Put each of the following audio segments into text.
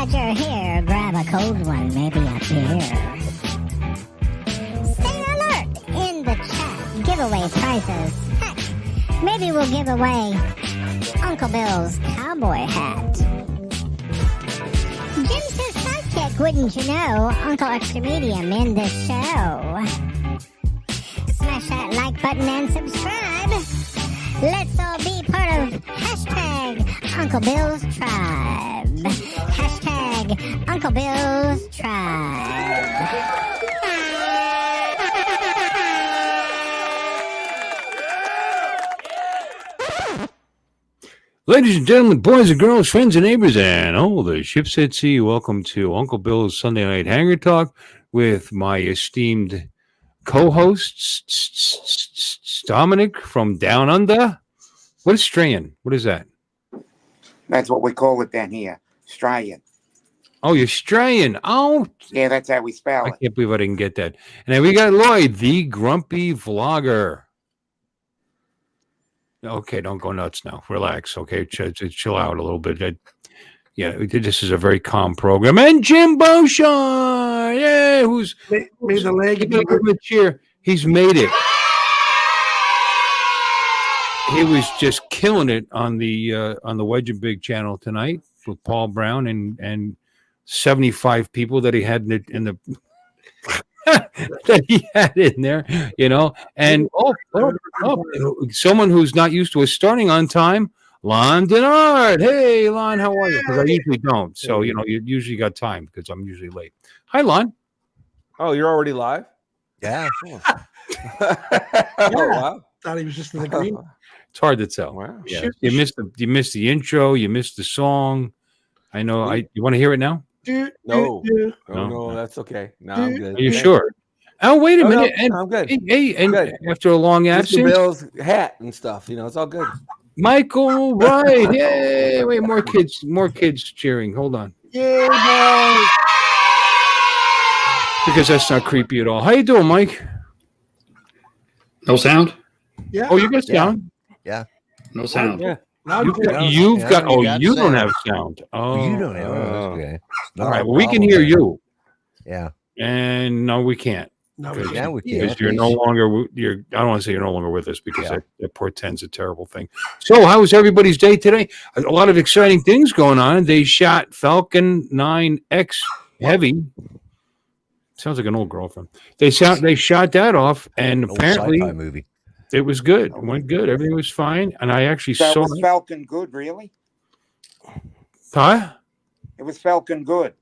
glad you're here. Grab a cold one, maybe a beer. Stay alert in the chat. Giveaway prizes. Heck, maybe we'll give away Uncle Bill's cowboy hat. Jim's his sidekick, wouldn't you know? Uncle Extra Medium in the show. Smash that like button and subscribe. Let's all be part of hashtag Uncle Bill's Tribe. Hashtag Uncle Bill's Tribe. Ladies and gentlemen, boys and girls, friends and neighbors, and all the ships at sea, welcome to Uncle Bill's Sunday Night Hangar Talk with my esteemed co-host, Dominic from Down Under. What is Strayan? What is that? That's what we call it down here, Australian. Oh, you're Strayan. Oh. Yeah, that's how we spell it. I can't believe I didn't get that. And then we got Lloyd, the grumpy vlogger. Okay, don't go nuts now. Relax, okay? Chill out a little bit. This is a very calm program. And Jim Beauchamp, yeah, who's made the leg cheer. He's made it. He was just killing it on the Wedge and Big channel tonight with Paul Brown and 75 people that he had in the that he had in there, and someone who's not used to us starting on time, Lon Denard. Hey, Lon, how are you? Because I usually don't. So, you usually got time because I'm usually late. Hi, Lon. Oh, you're already live? Yeah. Oh, wow. Thought he was just in the green. It's hard to tell. Wow. Yeah. You missed the intro. You missed the song. I know. You want to hear it now? No, that's okay. No, I'm good. Are you sure? Oh, wait a minute. No, I'm good. Hey, and good. After a long absence, Mr. Bill's hat and stuff. It's all good. Michael, right? Yay! Wait, more kids cheering. Hold on. Yeah, boy. Because that's not creepy at all. How you doing, Mike? No sound? Yeah. Oh, you got sound? Yeah. No sound. Yeah. You don't have sound. Oh, You don't have okay. All right. Well, we can hear you. Yeah. And no, we can't. No, Now we can. Because you're no longer. I don't want to say you're no longer with us because that portends a terrible thing. So, how was everybody's day today? A lot of exciting things going on. They shot Falcon 9X Heavy. Sounds like an old girlfriend. They shot that off, and apparently sci-fi movie. It was good. It went good. Everything was fine, and I actually So saw it was Falcon good, really? Huh? It was Falcon good.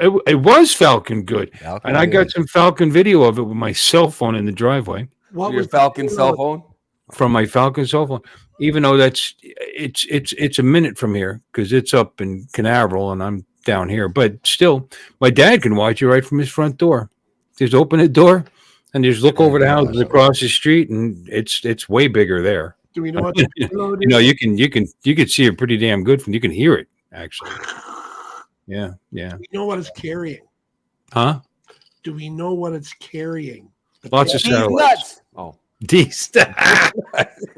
It was Falcon good, Falcon and I got some Falcon video of it with my cell phone in the driveway. What Your was Falcon cell phone? From my Falcon cell phone, even though it's a minute from here because it's up in Canaveral and I'm down here, but still, my dad can watch it right from his front door. Just open the door and just look over the houses across the street, and it's way bigger there. Do we know what? You can see it pretty damn good from. You can hear it actually. Yeah. Do we know what it's carrying? Huh? Do we know what it's carrying? Lots of These satellites. nuts. Oh. These.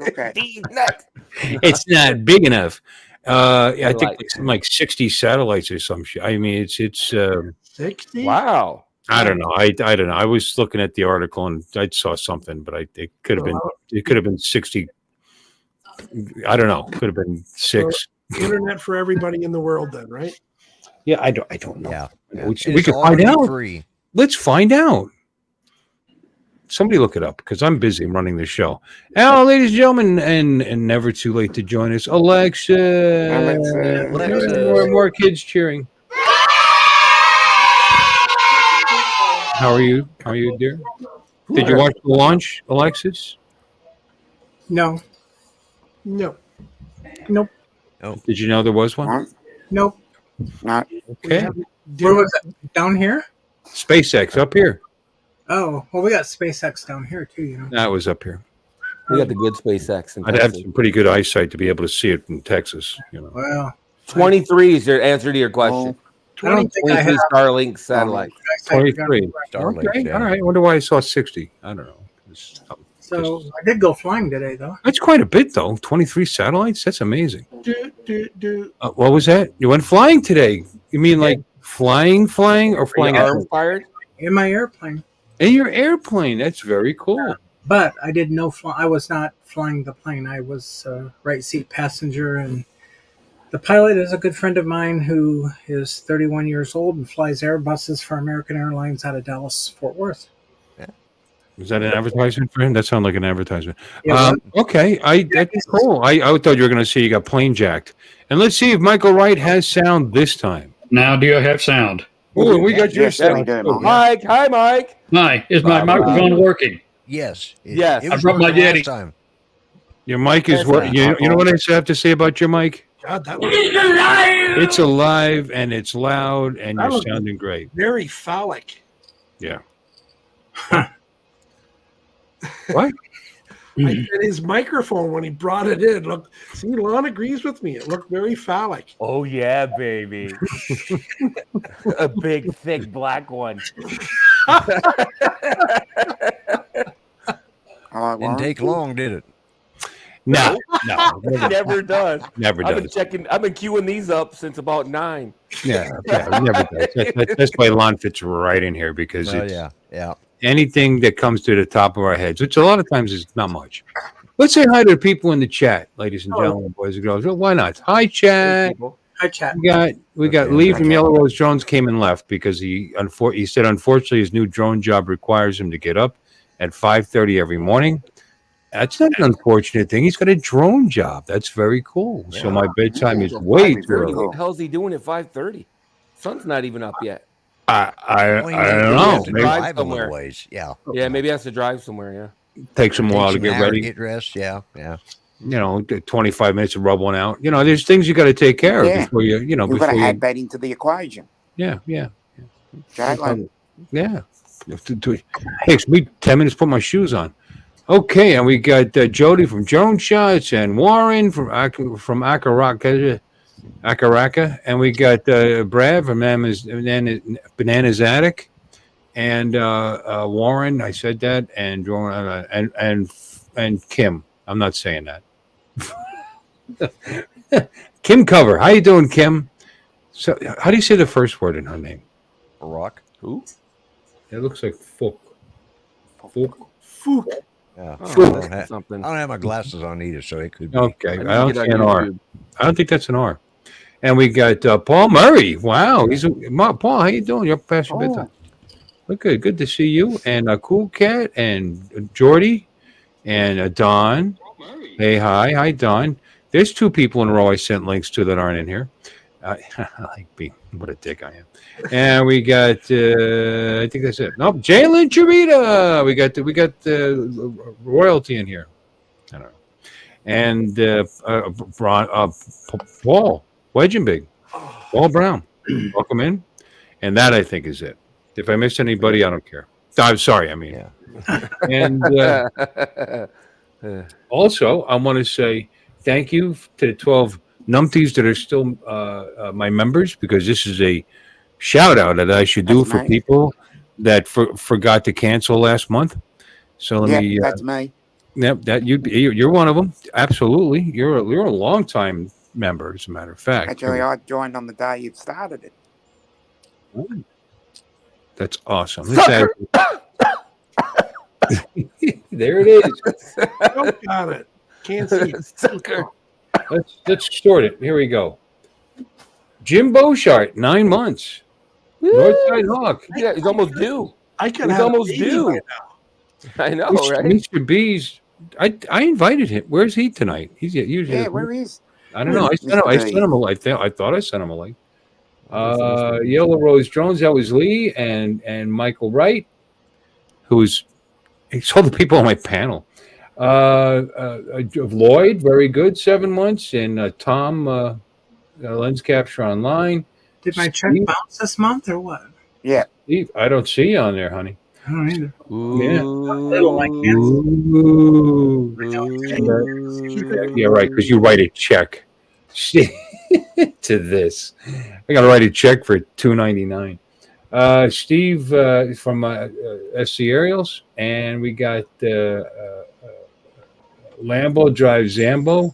Okay. These nuts. It's not big enough. I think Like- it's like 60 satellites or some shit. I mean, it's 60? Wow. I don't know. I don't know. I was looking at the article and I saw something, but it could have been 60. I don't know. Could have been 6. Internet for everybody in the world then, right? Yeah, I don't know. Yeah. We could find out. Free. Let's find out. Somebody look it up because I'm busy running the show. Now, ladies and gentlemen, and never too late to join us, Alexa. More kids cheering. How are you? How are you, dear? Did you watch the launch, Alexis? No. No. Nope. Did you know there was one? Huh? Nope. Not. Okay. Where was it? Down here? SpaceX up here. Oh, well, we got SpaceX down here too, That was up here. We got the good SpaceX. I'd have some pretty good eyesight to be able to see it in Texas. Well, 23 is your answer to your question. I don't think I 23 have Starlink satellite. 23. Starlink, Okay. yeah. All right. I wonder why I saw 60. I don't know. So I did go flying today, though. That's quite a bit, though. 23 satellites. That's amazing. Do. What was that? You went flying today. You mean like flying, or flying Arm fired? in my airplane. in your airplane? That's very cool. But I did no fly. I was not flying the plane. I was right seat passenger, and the pilot is a good friend of mine who is 31 years old and flies Airbuses for American Airlines out of Dallas, Fort Worth. Is that an advertisement for him? That sounds like an advertisement. Yeah, Okay, that's cool. I thought you were going to say you got plane jacked. And let's see if Michael Wright has sound this time. Now, do I have sound? Oh, we got your Yes, we sound. do, too. Mike. Mike, hi, Mike. Hi, is my microphone working? Yes. Yes. It I was brought my working last Yeti. time. Your mic is Yes, what? You know what I have to say about your mic? God, that was It's alive and it's loud and That you're was- sounding great. very phallic. Yeah. What? I said his microphone when he brought it in. Look, see, Lon agrees with me. It looked very phallic. Oh, yeah, baby. A big, thick black one. Hello, Didn't Warren. take long, did it? No, Never does. never I've been does. checking. I've been queuing these up since about 9. Yeah, never does. That's why Lon fits right in here because Oh, it's yeah. anything that comes to the top of our heads, which a lot of times is not much. Let's say hi to the people in the chat, ladies and gentlemen, boys and girls. Well, why not? Hi, chat. Hi, chat. We got Okay. Lee from Yellow Rose Drones came and left because he said unfortunately his new drone job requires him to get up at 5:30 every morning. That's not an unfortunate thing. He's got a drone job. That's very cool. So my bedtime is way too Very early. cool. What the hell's he doing at 5:30? Sun's not even up yet. I Well, you don't have know. to Maybe drive drive a somewhere. little ways. Yeah. Yeah, maybe he has to drive somewhere, yeah. takes him a while to Takes an get hour ready. Get dressed. Yeah. You know, 25 minutes to rub one out. You know, there's things you got to take care of Yeah. before you You've got before to you. add that into the equation. Yeah. Jalen. Yeah. Takes me 10 minutes to put my shoes on. Okay, and we got Jody from Drone Shots and Warren from Akaraka, and we got Brad from Bananas Attic, and Warren. I said that, and Kim. I'm not saying that. Kim Cover. How you doing, Kim? So, how do you say the first word in her name? A rock. Who? It looks like Fook. Fook. Fook. Yeah. Oh, I, Fook. don't have, something. I don't have my glasses on either, so it could be. Okay, I need to don't get see on an R. YouTube. I don't think that's an R. And we got Paul Murray. Wow, Paul. How you doing? You're past your bedtime. Look good. Good to see you. And Cool Cat and Jordy and Don. Hey, hi, Don. There's 2 people in a row I sent links to that aren't in here. I like being what a dick I am. And we got I think that's it. Nope, Jalen Chirita. We got royalty in here. I don't know. And Paul Wedgenbig, Paul Brown, welcome in. And that I think is it. If I missed anybody, I don't care. I'm sorry. I mean, Yeah. and also I want to say thank you to the 12 numpties that are still my members, because this is a shout out that I should do That's for nice. people that forgot to cancel last month. So let me. That's me. Yep, that you're one of them. Absolutely, you're a long time member. As a matter of fact, Actually, I joined on the day you started it. that's awesome. Let's add- there it is. Oh, got it. Can't see it. Sucker. Let's sort it. Here we go. Jim Beauchart, 9 months. Northside Hawk. Yeah, he's almost due. I could He's have almost a baby due. by now. I know, Mr. right? Mr. B's. I invited him. Where's he tonight? He's usually. Yeah, where is? I don't know. I sent him a link. I thought I sent him a link. Yellow Rose Drones. That was Lee and Michael Wright, who's he's all the people on my panel. Lloyd, very good, 7 months, and Tom, Lens Capture Online. Did my check Steve? bounce this month or what? Yeah. Steve, I don't see you on there, honey. I don't either. Yeah. Little like Ooh. Yeah, right, because you write a check to this. I got to write a check for $2.99. Steve from SC Aerials, and we got Lambo Drive Zambo,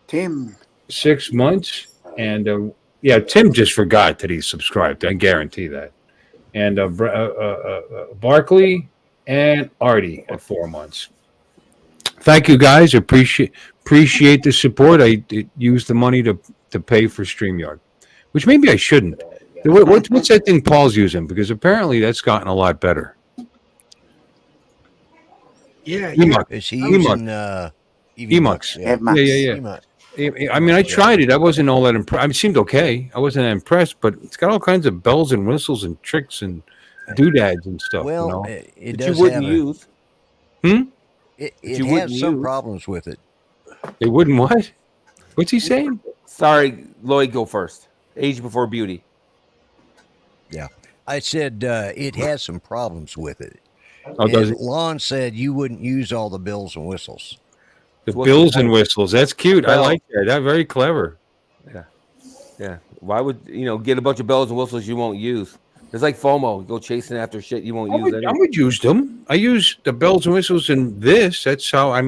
Tim. 6 months, and Yeah, Tim just forgot that he's subscribed. I guarantee that. And Barkley and Artie at 4 months. Thank you guys. Appreciate the support. I used the money to pay for StreamYard, which maybe I shouldn't. What's that thing Paul's using? Because apparently that's gotten a lot better. Yeah. Is he using Emux? Yeah. Yeah. Emux. I mean, I tried it. I wasn't all that impressed. I mean, it seemed okay. I wasn't that impressed, but it's got all kinds of bells and whistles and tricks and doodads and stuff. Well, you know? it That does you wouldn't have use. it you has wouldn't some use. problems with it. They wouldn't what? What's he saying? Sorry, Lloyd, go first. Age before beauty. Yeah, I said it has some problems with it. Oh, does And it? Lon said you wouldn't use all the bells and whistles. The What's bills the and point? whistles. That's cute. I Bell. like that. That's very clever. Yeah. Why would get a bunch of bells and whistles you won't use? It's like FOMO. Go chasing after shit you won't use. I would use them. I use the bells and whistles in this. That's how. I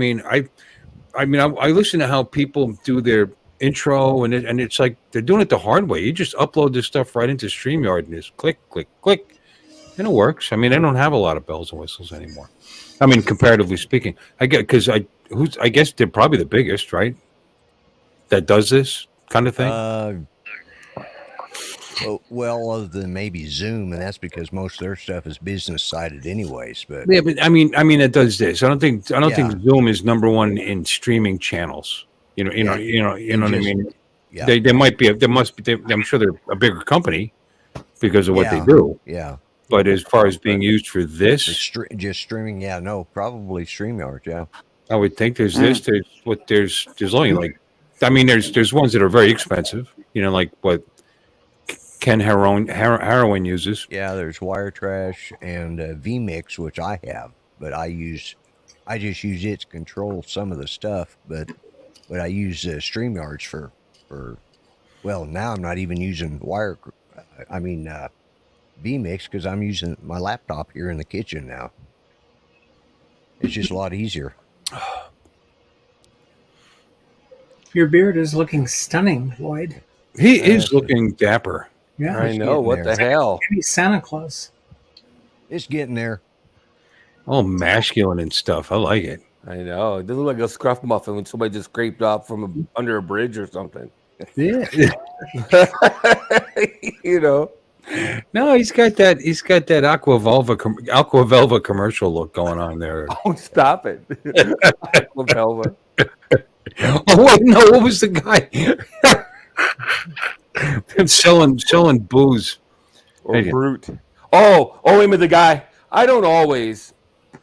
listen to how people do their intro, and it's like they're doing it the hard way. You just upload this stuff right into StreamYard and just click, click, click, and it works. I mean, I don't have a lot of bells and whistles anymore. I mean, comparatively speaking, I guess they're probably the biggest, right? That does this kind of thing. Well, other than maybe Zoom, and that's because most of their stuff is business sided, anyways. But Yeah, but I mean, it does this. I don't think Zoom is number one in streaming channels. You know what I mean. yeah, They might be. There must be. I'm sure they're a bigger company because of what they do. Yeah, But as far as being used for this, just streaming. Yeah, no, probably StreamYard. Yeah, I would think there's this. There's only like, I mean, there's ones that are very expensive. Like what Ken Heroin uses. yeah. There's Wire Trash and vMix, which I have, but I just use it to control some of the stuff. But I use StreamYards for. Well, now I'm not even using vMix because I'm using my laptop here in the kitchen now. It's just a lot easier. Your beard is looking stunning, Lloyd. He is looking dapper. Yeah, I know. What the hell? maybe Santa Claus. It's getting there. All masculine and stuff. I like it. I know. It doesn't look like a scruff muffin when somebody just scraped off from under a bridge or something. Yeah. No, he's got that Aqua Velva commercial look going on there. Oh, stop it. Velva. Oh wait, no, what was the guy? selling booze. Or Brute. Oh, wait a minute, the guy. I don't always.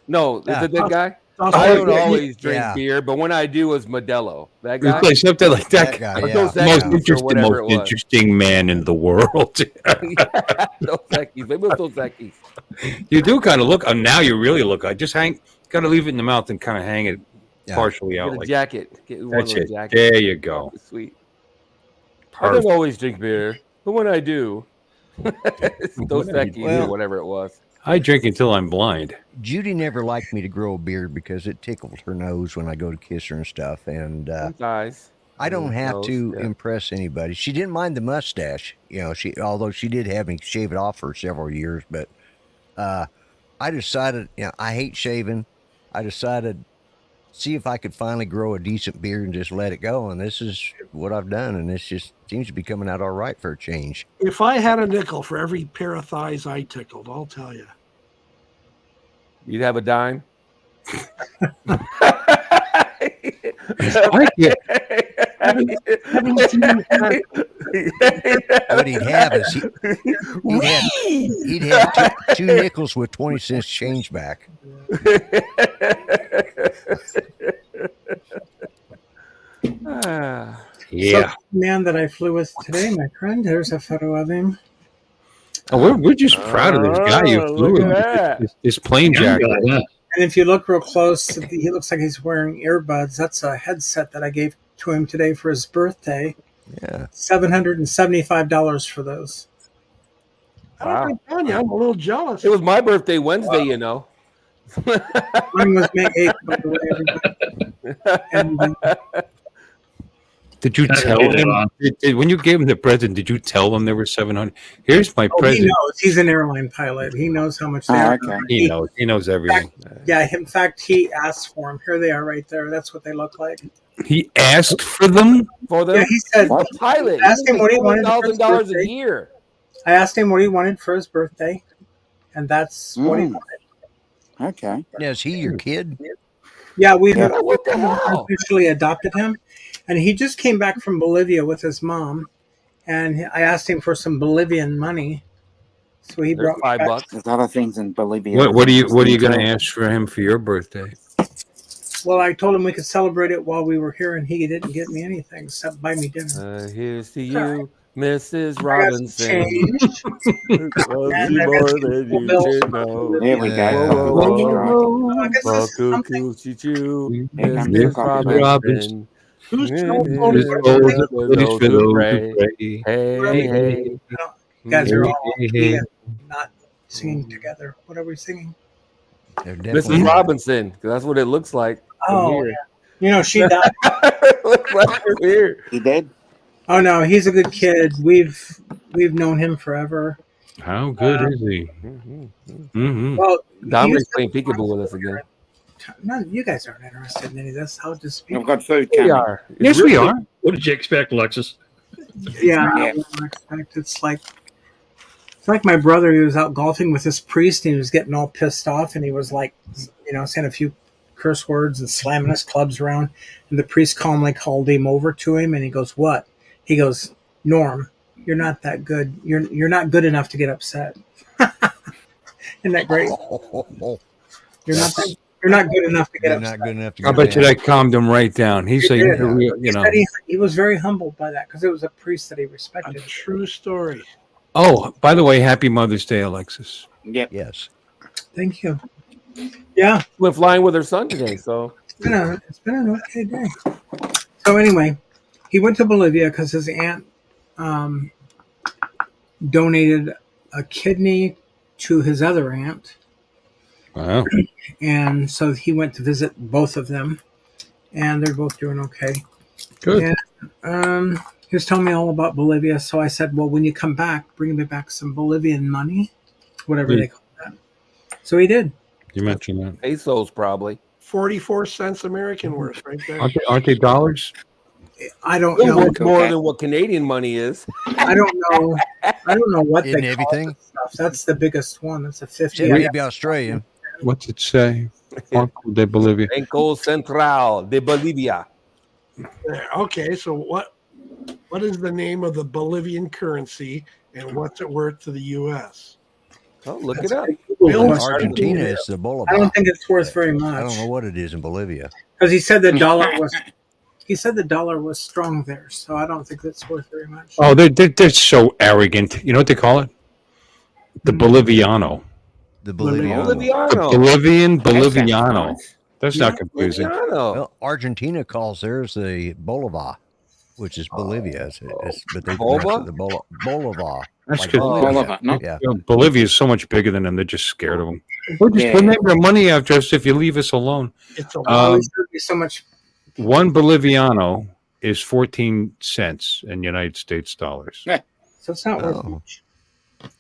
No, is it that guy? I don't always drink beer, but when I do, it's Modelo. That guy? Something like that guy, guy. yeah. Dos Most Equis interesting man in the world. Dos Equis. Maybe it's Dos Equis. You do kind of look. Now you really look. I just got to leave it in the mouth and kind of hang it partially out. Get a like jacket. Get one that's little it. jacket. There you go. Sweet. I Perfect. don't always drink beer, but when I do, it's Dos Equis or whatever it was. I drink until I'm blind. Judy never liked me to grow a beard because it tickled her nose when I go to kiss her and stuff. And Sometimes. I don't have Nose, to yeah. impress anybody. She didn't mind the mustache, although she did have me shave it off for several years. But I decided, I hate shaving. I decided, see if I could finally grow a decent beard and just let it go. And this is what I've done. And this just seems to be coming out all right for a change. If I had a nickel for every pair of thighs I tickled, I'll tell you. You'd have a dime? I get, What he'd have is he'd have two nickels with 20 cents change back. yeah. So, man that I flew with today, my friend, there's a photo of him. Oh, we're just proud of this guy you flew look at with. that. This plane jacket. Yeah. And if you look real close, he looks like he's wearing earbuds. That's a headset that I gave to him today for his birthday. Yeah. $775 for those. Wow. I'm telling you, I'm a little jealous. It was my birthday Wednesday, you know. Mine was May 8th, by the way, everybody. And Did you tell him when you gave him the present? Did you tell him there were 700? Here's my present. He knows. He's an airline pilot. He knows how much they are. Okay. He knows. He knows everything. In fact, he asked for them. Here they are, right there. That's what they look like. He asked for them. Yeah, he said. Pilot. Asked him what he wanted for his $1,000 a birthday. year. I asked him what he wanted for his birthday, and that's what he wanted. Okay. Now, is he your kid? Yeah, we What the hell? officially adopted him, and he just came back from Bolivia with his mom, and I asked him for some Bolivian money, so he brought me back. $5. There's other things in Bolivia. What are you going to ask for him for your birthday? Well, I told him we could celebrate it while we were here, and he didn't get me anything except buy me dinner. Here's to you, Mrs. I got some Robinson. change. Love And you I got more some than you bills should from know. Bolivia. There we Whoa, go. whoa, I guess this is something. Here comes Mrs. the Robinson. Who's His telephone? souls are for those who pray. Hey. You guys are all not singing together. What are we singing? They're Mrs. definitely Robinson, 'cause that's what it looks like. Oh, Here. you know, she died. It looks like we're here. He did? Oh no, he's a good kid. We've known him forever. How good is he? Mm-hmm. Well, Dominic's playing peekaboo with us again. None, you guys aren't interested in any of this. I'll just speak. I've got food We coming. are. Yes, we are. What did you expect, Alexis? Yeah, Yeah. I expect it's like my brother. He was out golfing with this priest, and he was getting all pissed off, and he was like, saying a few curse words and slamming his clubs around. And the priest calmly called him over to him, and he goes, "What?" He goes, "Norm, you're not that good. You're not good enough to get upset." Isn't that great? You're not good enough to get You're upset. not good enough to I get bet you mad. that calmed him right down. He's It a did. real, He said he was very humbled by that because it was a priest that he A respected. true story. Oh, by the way, happy Mother's Day, Alexis. Yep. Yes. Thank you. Yeah, Went flying with her son today, so it's been an okay day. So anyway, he went to Bolivia because his aunt donated a kidney to his other aunt, Wow. and so he went to visit both of them, and they're both doing okay. Good. And he was telling me all about Bolivia, so I said, "Well, when you come back, bring me back some Bolivian money, whatever they call that." So he did. You mentioned that. pesos probably. 44 cents American worth right there. Aren't they dollars? I don't Still know. worth more than what Canadian money is. I don't know. I don't know what Isn't they call everything? that stuff. That's the biggest one. That's a 50. It may be Australian. What's it say? Banco de Bolivia. Banco Central de Bolivia. Okay, so what is the name of the Bolivian currency and what's it worth to the U.S.? Oh, look it up. Bill In Argentina, it's the Bolivar. I don't think it's worth very I much don't know what it is in Bolivia. because he said the dollar was. He said the dollar was strong there, so I don't think that's worth very much. Oh, they're so arrogant. You know what they call it? The Boliviano. The Boliviano. The Boliviano. Boliviano. That's not confusing. Boliviano. Well, Argentina calls theirs the Bolivar, which is Bolivia. But they Boba? pronounce it the Bolivar. That's Like good. Bolivia. Bolivar, no? Yeah. You know, Bolivia is so much bigger than them. They're just scared of them. We'll Yeah. name our money after us if you leave us alone. It's a Always going to be so much. One Boliviano is 14 cents in United States dollars. So it's not worth Oh. much.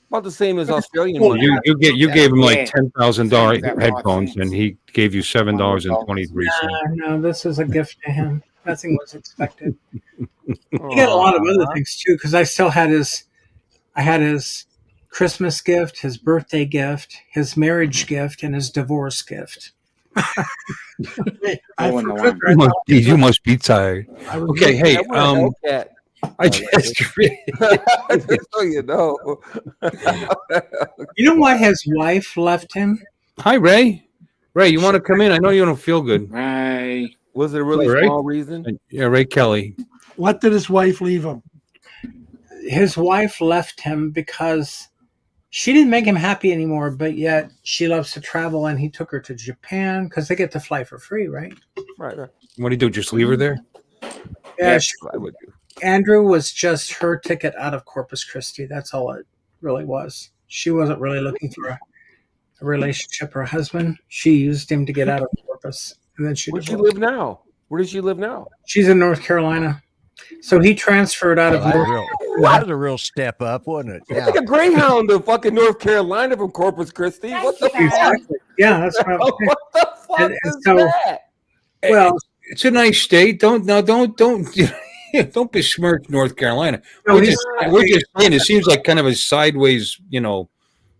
About the same as Australian Well, money. you gave him like Yeah. $10,000 That headphones, makes and he gave you $7.23. No, this is a gift to him. Nothing was expected. He got a lot of other things too, because I still had I had his Christmas gift, his birthday gift, his marriage gift, and his divorce gift. I All in the forgot- one. You must be tired. I was Okay, hey, I want a Hellcat. I just Just so you know. You know why his wife left him? Hi, Ray. Ray, you want to come in? I know you don't feel good. Right. Was it a really Right. small reason? Yeah, Ray Kelly. What did his wife leave him? His wife left him because she didn't make him happy anymore, but yet she loves to travel, and he took her to Japan because they get to fly for free, right? Right. What do you do? Just leave her there? Yeah, Yes, I would do. Andrew was just her ticket out of Corpus Christi. That's all it really was. She wasn't really looking for a relationship or a husband. She used him to get out of Corpus, and then she Where does she divorced. live now? Where does she live now? She's in North Carolina. So he transferred out of That North. was a real step up, wasn't it? It's like a Greyhound to fucking North Carolina from Corpus Christi. What the fuck? Exactly. Yeah, that's what I'm saying. What the fuck And is so- that? Well, It's a nice state. Don't don't besmirch North Carolina. No, we're he's- just saying it seems like kind of a sideways,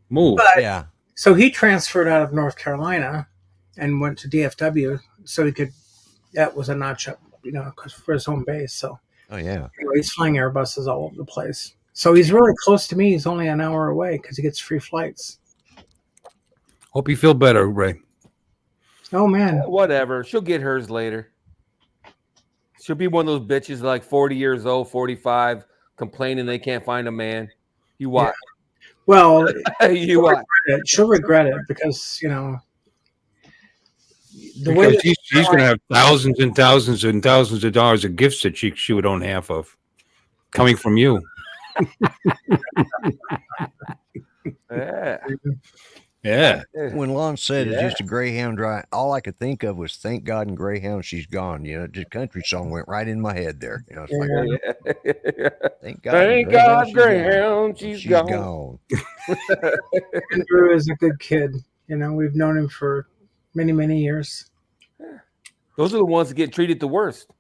move. But- Yeah. so he transferred out of North Carolina and went to DFW so he could. That was a notch up, because for his home base. So Oh yeah. anyway, he's flying Airbuses all over the place. So he's really close to me. He's only an hour away because he gets free flights. Hope you feel better, Ray. Oh man, Whatever. She'll get hers later. She'll be one of those bitches like 40 years old, 45, complaining they can't find a man. You watch. well, You watch. she'll regret it because the way Because she's going to have thousands and thousands and thousands of dollars of gifts that she would own half of, coming from you. Yeah. Yeah. When Lon said it's Yeah. just a Greyhound drive, all I could think of was "Thank God in Greyhound she's gone." Just country song went right in my head there. It's like, Thank God. in Thank God, Greyhound Greyhound, she's gone. gone. Andrew is a good kid. We've known him for many, many years. Those are the ones that get treated the worst.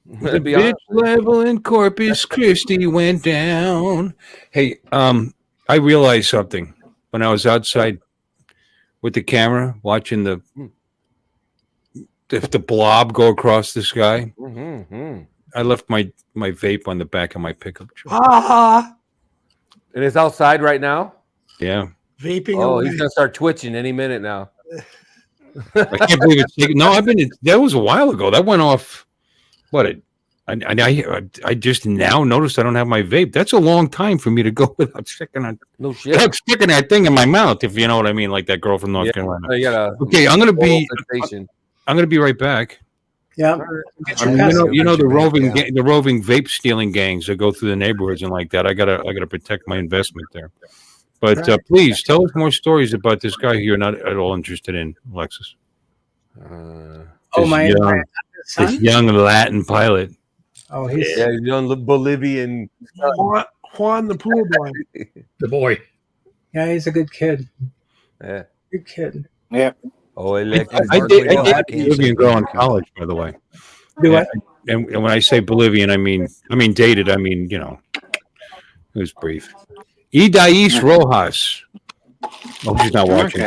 The To be bitch honest. level in Corpus Christi went down. Hey, I realized something when I was outside with the camera watching the blob go across the sky. Mm-hmm. I left my vape on the back of my pickup truck. Ah, And it's outside right now. Yeah, vaping Oh, away. he's gonna start twitching any minute now. I can't believe it's taken. No, that was a while ago. That went off. I just now noticed I don't have my vape. That's a long time for me to go without sticking that thing in my mouth, if you know what I mean, like that girl from North Carolina. You got a Okay, I'm gonna be right back. Yeah. Get your pass. The roving Yeah. the roving vape stealing gangs that go through the neighborhoods and like that. I gotta protect my investment there. But please tell us more stories about this guy you're not at all interested in, Alexis. Oh, my This son? young Latin pilot. Oh, he's young Bolivian. Juan the pool boy. The boy. he's a good kid. Yeah. Good kid. Yeah. Oh, I Alexis. dated a Bolivian girl in college, by the way. Do I? And when I say Bolivian, I mean dated. I mean, it was brief. Idais Rojas. Oh, she's not watching.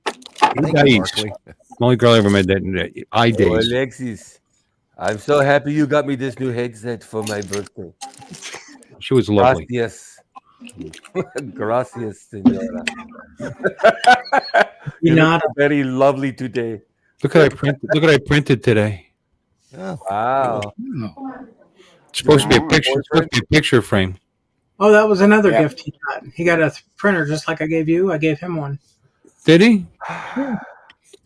Thank you, Idais. Barkley. The only girl I ever met that Oh, Idais. Alexis. I'm so happy you got me this new headset for my birthday. She was lovely. Gracias. Gracias, senora. You're not. Very lovely today. Look what I printed today. Oh, Wow. It's supposed to be a picture. It's supposed to be a picture frame. Oh, that was another Yeah. gift he got. He got a printer just like I gave you. I gave him one. Did he?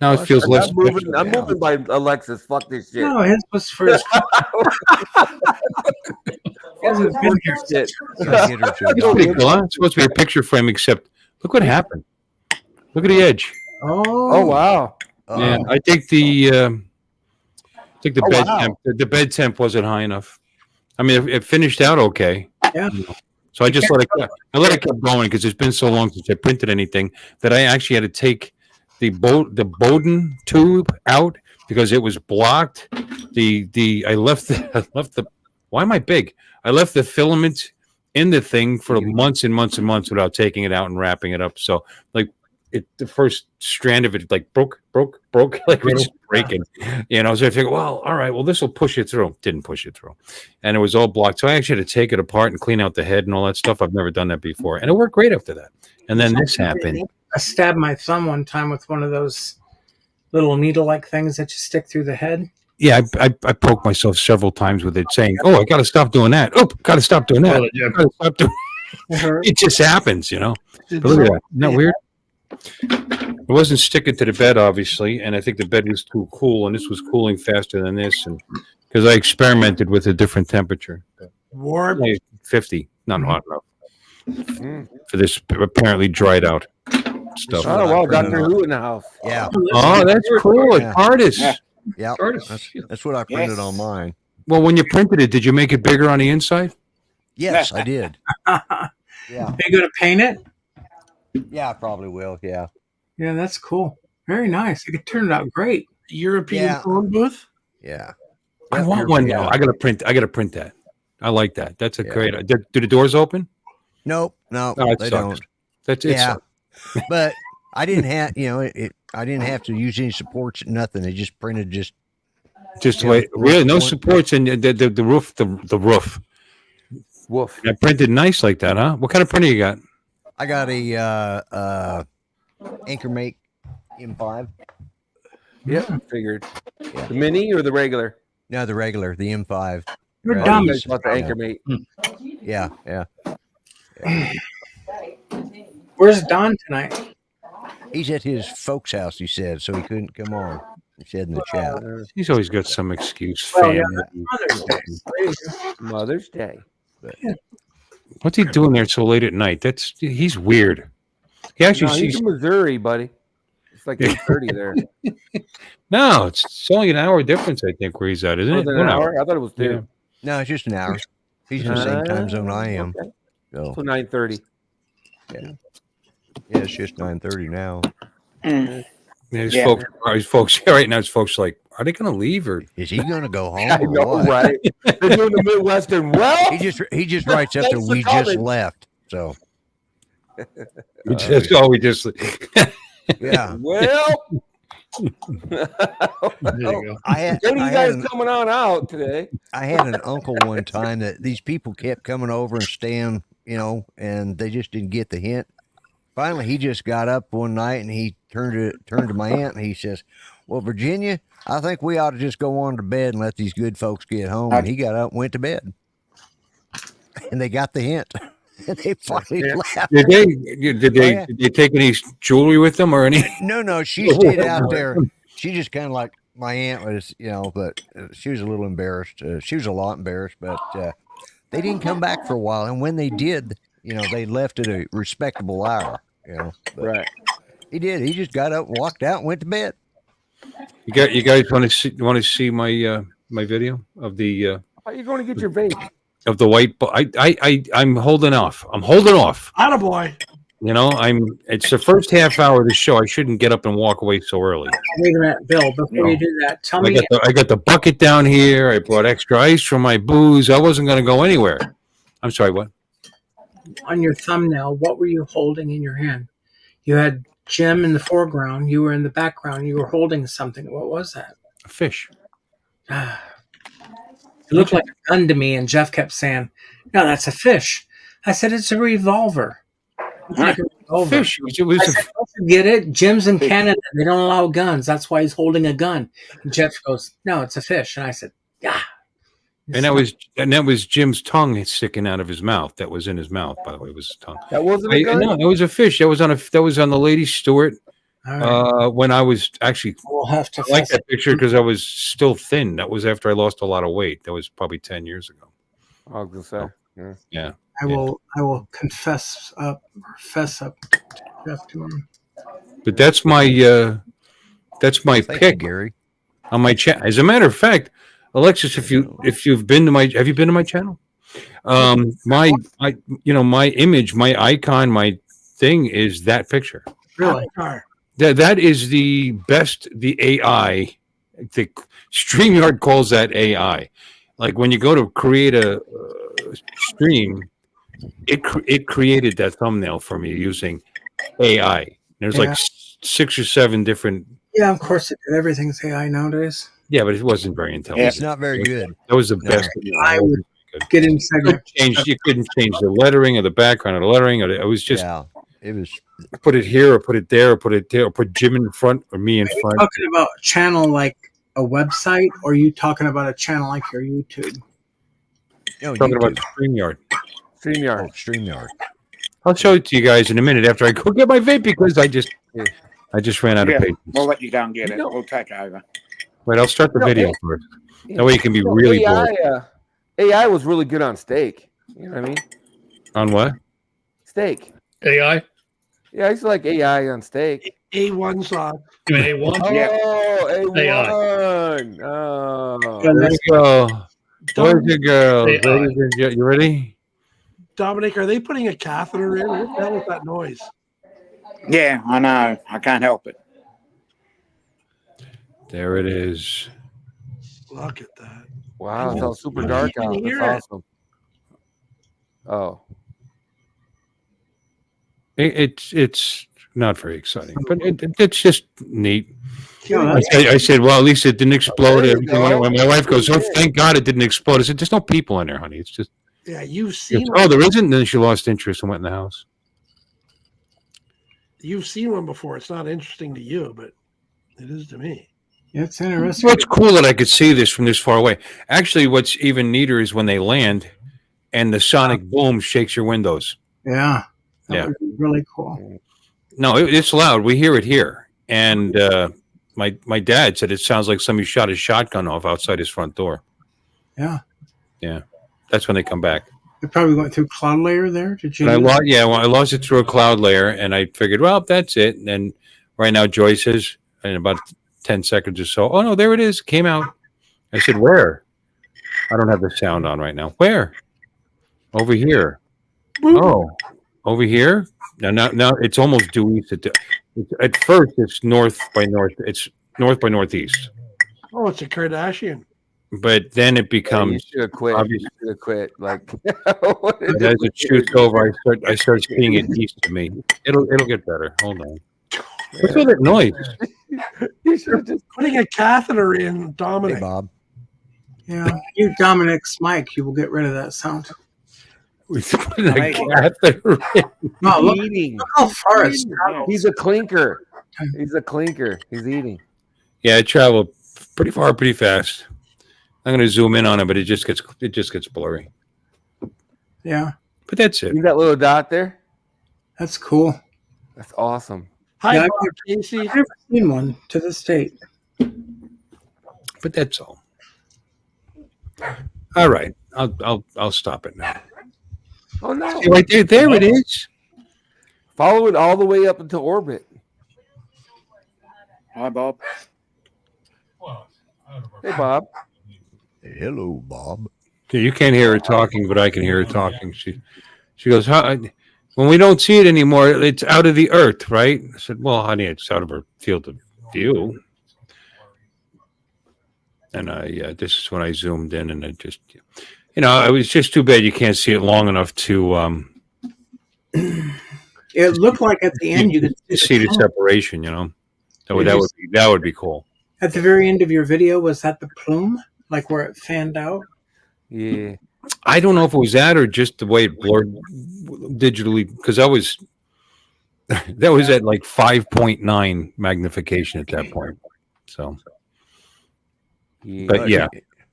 Now it feels less. I'm moving by Alexis. Fuck this shit. No, his was for his. He hasn't been here. Shit. gotta get her to It's pretty cool, huh? It's supposed to be a picture frame, except look what happened. Look at the edge. Oh, wow. Yeah, I think the bed wow. temp. The bed temp wasn't high enough. I mean, it finished out okay. Yeah. So I just let it keep going because it's been so long since I printed anything that I actually had to take the Bowden tube out because it was blocked. I left the why am I big? I left the filament in the thing for months and months and months without taking it out and wrapping it up. So like the first strand of it like broke like it was breaking. So I figured, well, all right, well this will push it through. Didn't push it through, and it was all blocked. So I actually had to take it apart and clean out the head and all that stuff. I've never done that before, and it worked great after that. And then this happened. I stabbed my thumb one time with one of those little needle-like things that you stick through the head. Yeah, I poked myself several times with it, saying, "Oh, I got to stop doing that. Oh, got to stop doing that. Gotta stop doing." It hurt. It just happens, But look at that. Isn't that weird? It wasn't sticking to the bed, obviously, and I think the bed was too cool, and this was cooling faster than this, and because I experimented with a different temperature, Warm. 50, not hot enough for this apparently dried out stuff. Oh, well, Dr. Who in the house. Yeah. Oh, that's cool. Yeah. Artists. Yeah. Yeah. Artists. That's what I printed on mine. Well, when you printed it, did you make it bigger on the inside? Yes, I did. Are Yeah. you going to paint it? Yeah, I probably will. Yeah. Yeah, that's cool. Very nice. It turned out great. European Yeah. phone booth. Yeah. I Yep, want you're- one. yeah. Now. I got to print that. I like that. That's a Yeah. great. Do the doors open? Nope. No, Oh, it they sucks. don't. That's it. Yeah. sucks. But I didn't have, I didn't have to use any supports, nothing. It just printed just. Just Yeah, wait. Really, no one- supports in the roof. The roof. Woof. I printed nice like that, huh? What kind of printer you got? I got a Anchor Make M5. Yep, figured. Yeah. The mini or the regular? No, the regular, the M5. You're Right. dumb. You guys bought the Anchor Mate. Yeah, yeah. Where's Don tonight? He's at his folks' house, he said, so he couldn't come on. He said in the chat. He's always got some excuse. Well, yeah, Family. Mother's Day. There you go. Mother's Day. What's he doing there so late at night? He's weird. He actually No, he's sees. in Missouri, buddy. It's like 8:30 there. No, it's only an hour difference, I think, where he's at, isn't Was it? it an 1 hour? I thought it was 2. Yeah. No, it's just an hour. He's in the same time zone I am. Okay. So, So 9:30. yeah, it's just 9:30 now. Mm. His Yeah. folks right now. His folks are like, are they going to leave or? Is he going to go home? I or know, what? right? They're doing the Midwestern well. He just writes up that Thanks for we just coming. left. So We just. yeah, Well, There you go. I had any of I you had guys an, coming on out today? I had an uncle one time that these people kept coming over and staying, and they just didn't get the hint. Finally, he just got up one night and he turned to my aunt and he says, "Well, Virginia, I think we ought to just go on to bed and let these good folks get home." And he got up and went to bed. And they got the hint. And they finally left. Did they take any jewelry with them or any? No, she stayed out there. She just kind of like my aunt was, but she was a little embarrassed. She was a lot embarrassed, but they didn't come back for a while. And when they did, they left at a respectable hour, But Right. he did. He just got up, walked out, and went to bed. You guys want to see my my video of the How are you going to get your vape? of the white? I'm holding off. I'm holding off. Attaboy. It's the first half hour of the show. I shouldn't get up and walk away so early. Wait a minute, Bill. Before you do that, tell me. I got the bucket down here. I brought extra ice for my booze. I wasn't going to go anywhere. I'm sorry, what? On your thumbnail, what were you holding in your hand? You had Jim in the foreground. You were in the background. You were holding something. What was that? A fish. It looked like a gun to me, and Jeff kept saying, "No, that's a fish." I said, "It's a revolver." It's like a revolver. Fish. It was I said, "Don't forget it. Jim's in Canada. They don't allow guns. That's why he's holding a gun." And Jeff goes, "No, it's a fish." And I said, "Yeah." and that was Jim's tongue sticking out of his mouth. That was in his mouth, by the way. It was his tongue. That wasn't a gun? No, it was a fish. That was on the Lady Stewart. All right. When I was actually We'll have to I like that picture because I was still thin. That was after I lost a lot of weight. That was probably 10 years ago. I was gonna say. Yeah. I will fess up to Jeff to him. But that's my Thank you, pick Gary. on my channel. As a matter of fact, Alexis, have you been to my channel? My image, my icon, my thing is that picture. Really? That is the best. The AI, the StreamYard calls that AI. Like when you go to create a stream, it created that thumbnail for me using AI. There's like 6 or 7 different. Yeah, of course it did. Everything's AI nowadays. Yeah, but it wasn't very intelligent. It's not very good. That was the best. I would get inside. You couldn't change the lettering or the background of the lettering. Or it was just it was. put it here or put it there or put it there or put Jim in front or me in front. Talking about a channel like a website, or are you talking about a channel like your YouTube? Talking about StreamYard. StreamYard. StreamYard. I'll show it to you guys in a minute after I go get my vape because I just ran out of patience. We'll let you down get it. We'll take over. Wait, I'll start the video first. That way you can be really bored. AI was really good on steak. You know what I mean? On what? Steak. AI? Yeah, I used to like AI on steak. A1 sauce. You mean A1? Oh, AI. A1. Oh. Yeah, There you go. Boys and girls, They are. ladies and you ready? Dominic, are they putting a catheter in? What the hell is that noise? Yeah, I know. I can't help it. There it is. Look at that. Wow, it's all super You dark can out. hear That's it. awesome. Oh, It's not very exciting, but it's just neat. Yeah, I said, well, at least it didn't explode. There you Everything go. went. My wife goes, oh, thank God it didn't explode. I said, there's no people in there, honey. It's just, Yeah, you've she seen goes, oh, there isn't. And then she lost interest and went in the house. you've seen one before. It's not interesting to you, but it is to me. it's interesting. Well, it's cool that I could see this from this far away. Actually, what's even neater is when they land and the sonic boom shakes your windows. Yeah. That Yeah. would be really cool. No, it's loud. We hear it here. And my dad said it sounds like somebody shot his shotgun off outside his front door. Yeah. Yeah. That's when they come back. It probably went through cloud layer there. Did you? And lose it? I lost it through a cloud layer, and I figured, well, that's it. And then right now, Joy says, in about 10 seconds or so, oh, no, there it is. It came out. I said, where? I don't have the sound on right now. Where? Over here. Oh, over here? Now it's almost due east. At first, it's north by north. It's north by northeast. Oh, it's a Kardashian. But then it you becomes should have quit. obvious. You should have quit. Like, And as it shoots over, I start seeing it east of me. It'll get better. Hold on. What's all that noise? you should have just. Putting a catheter in, Hey, Dominic. Bob. Yeah. You Dominic's mic, you will get rid of that sound. We put a catheter in. No, look, Eating. look how far it's traveled. He's a clinker. He's a clinker. He's eating. Yeah, it traveled pretty far, pretty fast. I'm going to zoom in on it, but it just gets blurry. Yeah. But that's it. See that little dot there? That's cool. That's awesome. Hi, Yeah, Bob, Casey. I've never seen one to this date. But that's all. All right, I'll stop it now. Oh no! See, right there it is. Follow it all the way up into orbit. Hi, Bob. Hey, Bob. Hello, Bob. Yeah, you can't hear her talking, but I can hear her talking. She goes, when we don't see it anymore, it's out of the earth, right? I said, well, honey, it's out of our field of view. And this is when I zoomed in, and it just, it was just too bad you can't see it long enough to It looked like at the end you could see the separation. That would be cool. At the very end of your video, was that the plume? Like where it fanned out? Yeah. I don't know if it was that or just the way it blurred digitally, because that was at like 5.9 magnification at that point. So, but yeah,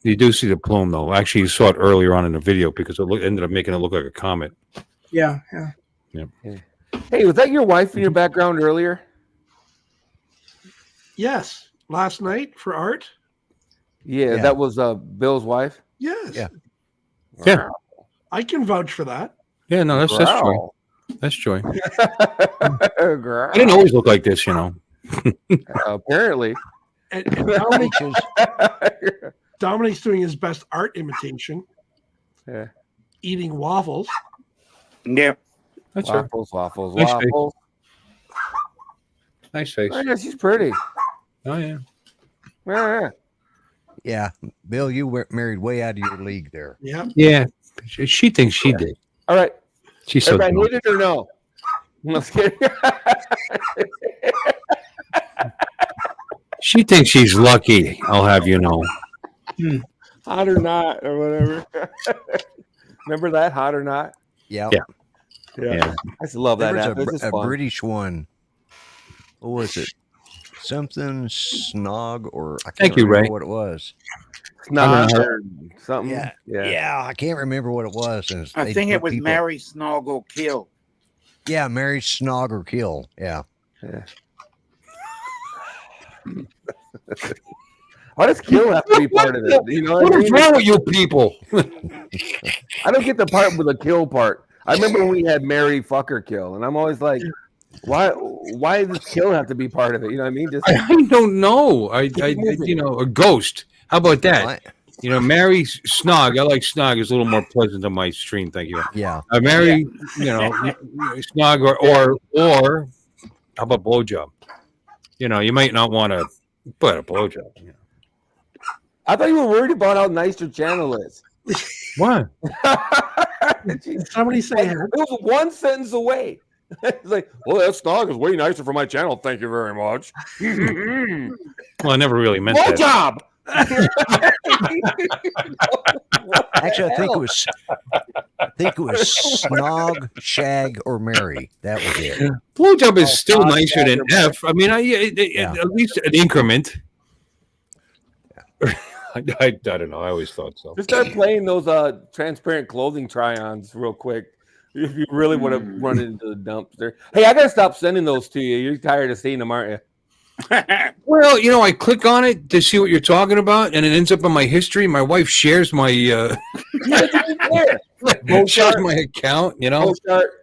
you do see the plume though. Actually, you saw it earlier on in the video because it ended up making it look like a comet. Yeah. Hey, was that your wife in your background earlier? Yes, last night for art. Yeah, Yeah. that was Bill's wife. Yes. Yeah. Yeah. I can vouch for that. Yeah, no, that's joy. Wow. That's joy. Girl. I didn't always look like this, Apparently. And Dominic's doing his best art imitation, Yeah. eating waffles. Yeah. That's her. Waffles. Nice face. Nice face. Oh, yeah, she's pretty. Oh yeah. Yeah. Yeah, Bill, you were married way out of your league there. Yeah. Yeah. She thinks she did. All right. She's so Everybody dumb. hit it or no? Let's get She thinks she's lucky, I'll have you know. hot or not or whatever. Remember that? Hot or not? Yeah. Yeah. Yeah. I just love that There app. was This is a fun. British one. What was it? Something snog or I can't Thank you, remember Ray. what it was. Not I or something. Yeah. Yeah. Yeah, I can't remember what it was. And I they think it put was people- Marry, Snog, or Kill. Yeah, marry, snog, or kill. Yeah. Why does kill have to be part of it? You know what I What is mean? wrong with you people? I don't get the part with the kill part. I remember when we had marry, fuck, or kill, and I'm always like, why does kill have to be part of it? You know what I mean? Just I don't know. I a ghost. How about that? You know, Mary Snog. I like Snog. Is a little more pleasant on my stream. Thank you. Yeah. Mary, you know, Snog or how about blowjob? You know, you might not want to put a blowjob. You know. I thought you were worried about how nice your channel is. What? Somebody say it was one sentence away. It's like, well, that Snog is way nicer for my channel. Thank you very much. Well, I never really meant that. Blowjob. Actually, I think it was Snog, Shag, or Mary. That was it. Blowjob is still nicer than F. I mean, at least an increment. I don't know. I always thought so. Just start playing those transparent clothing try-ons real quick if you really want to run into the dumpster. Hey, I gotta stop sending those to you. You're tired of seeing them, aren't you? Well, you know, I click on it to see what you're talking about, and it ends up in my history. My wife shares my shares my account. You know,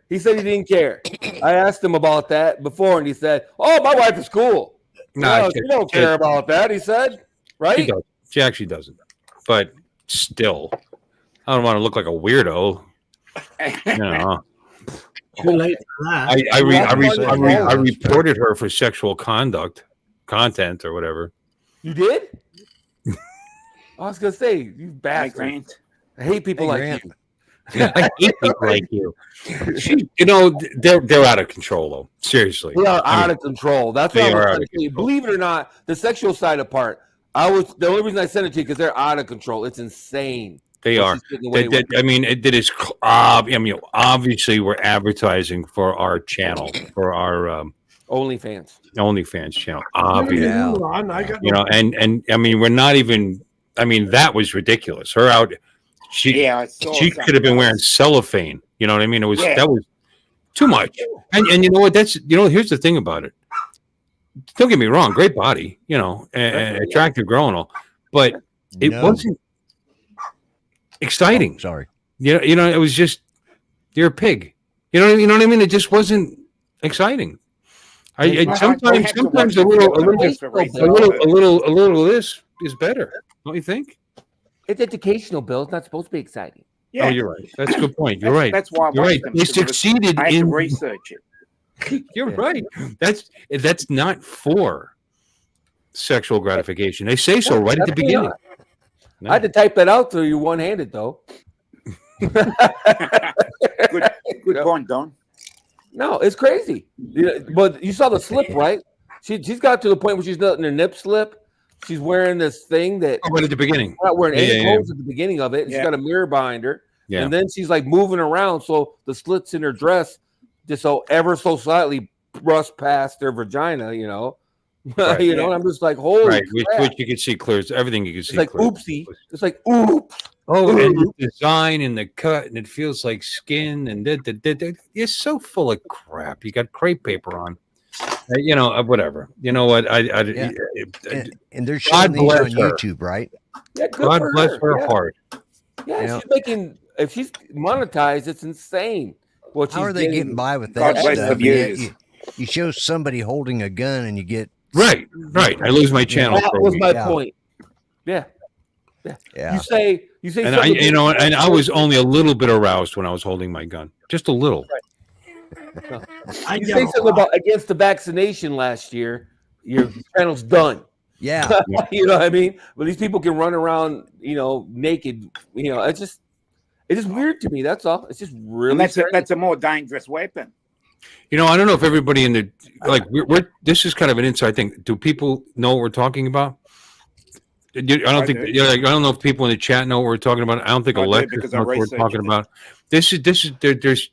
he said he didn't care. I asked him about that before, and he said, "Oh, my wife is cool. No, she don't care about that." He said, "Right?" She does. She actually doesn't, but still, I don't want to look like a weirdo. You know. Too late for that. I reported her for sexual content or whatever. You did? I was gonna say, you bastard. I hate people like you. I hate people like you. You know, they're out of control though. Seriously, they are out of control. That's what I was trying to say. Believe it or not, the sexual side apart. The only reason I sent it to you because they're out of control. It's insane. They are. I mean, it is. I mean, obviously, we're advertising for our channel, for our OnlyFans channel. Obviously, you know, and I mean, we're not even. I mean, that was ridiculous. Her out. She could have been wearing cellophane. You know what I mean? That was too much. And you know what? Here's the thing about it. Don't get me wrong, great body, you know, and attractive girl and all, but it wasn't exciting. Oh, sorry. You know, it was just you're a pig. You know what I mean? It just wasn't exciting. Sometimes a little of this is better, don't you think? It's educational, Bill. It's not supposed to be exciting. Yeah. Oh, you're right. That's a good point. You're right. That's why you're right. They succeeded I had to in research it. You're right. That's not for sexual gratification. They say so right at the beginning. I had to type that out so you're one-handed, though. Good point, Don. No, it's crazy. But you saw the slip, right? She's got to the point where she's letting her nip slip. She's wearing this thing that right at the beginning. Not wearing any clothes at the beginning of it. She's got a mirror behind her. Yeah. And then she's like moving around, so the slits in her dress just so ever so slightly brushed past their vagina, you know. Right, you know, I'm just like, holy crap. Which you can see clear. Everything you can see. It's like oopsie. It's like oops. Oh, and the design and the cut, and it feels like skin, and you're so full of crap. You got crepe paper on. You know, whatever. You know what? And they're showing these on YouTube, right? Yeah, God bless her heart. Yeah, if she's monetized, it's insane. How are they getting by with that stuff? You show somebody holding a gun and you get right. I lose my channel. That was my point. Yeah. You say, and I was only a little bit aroused when I was holding my gun, just a little. Right. You say something about against the vaccination last year, your channel's done. Yeah. You know what I mean? But these people can run around, you know, naked. You know, it's just weird to me. That's all. It's just really. And that's a more dangerous weapon. You know, I don't know if everybody in the we're this is kind of an inside thing. Do people know what we're talking about? I don't think. I don't know if people in the chat know what we're talking about. I don't think Alexis knows what we're talking about. This is there's.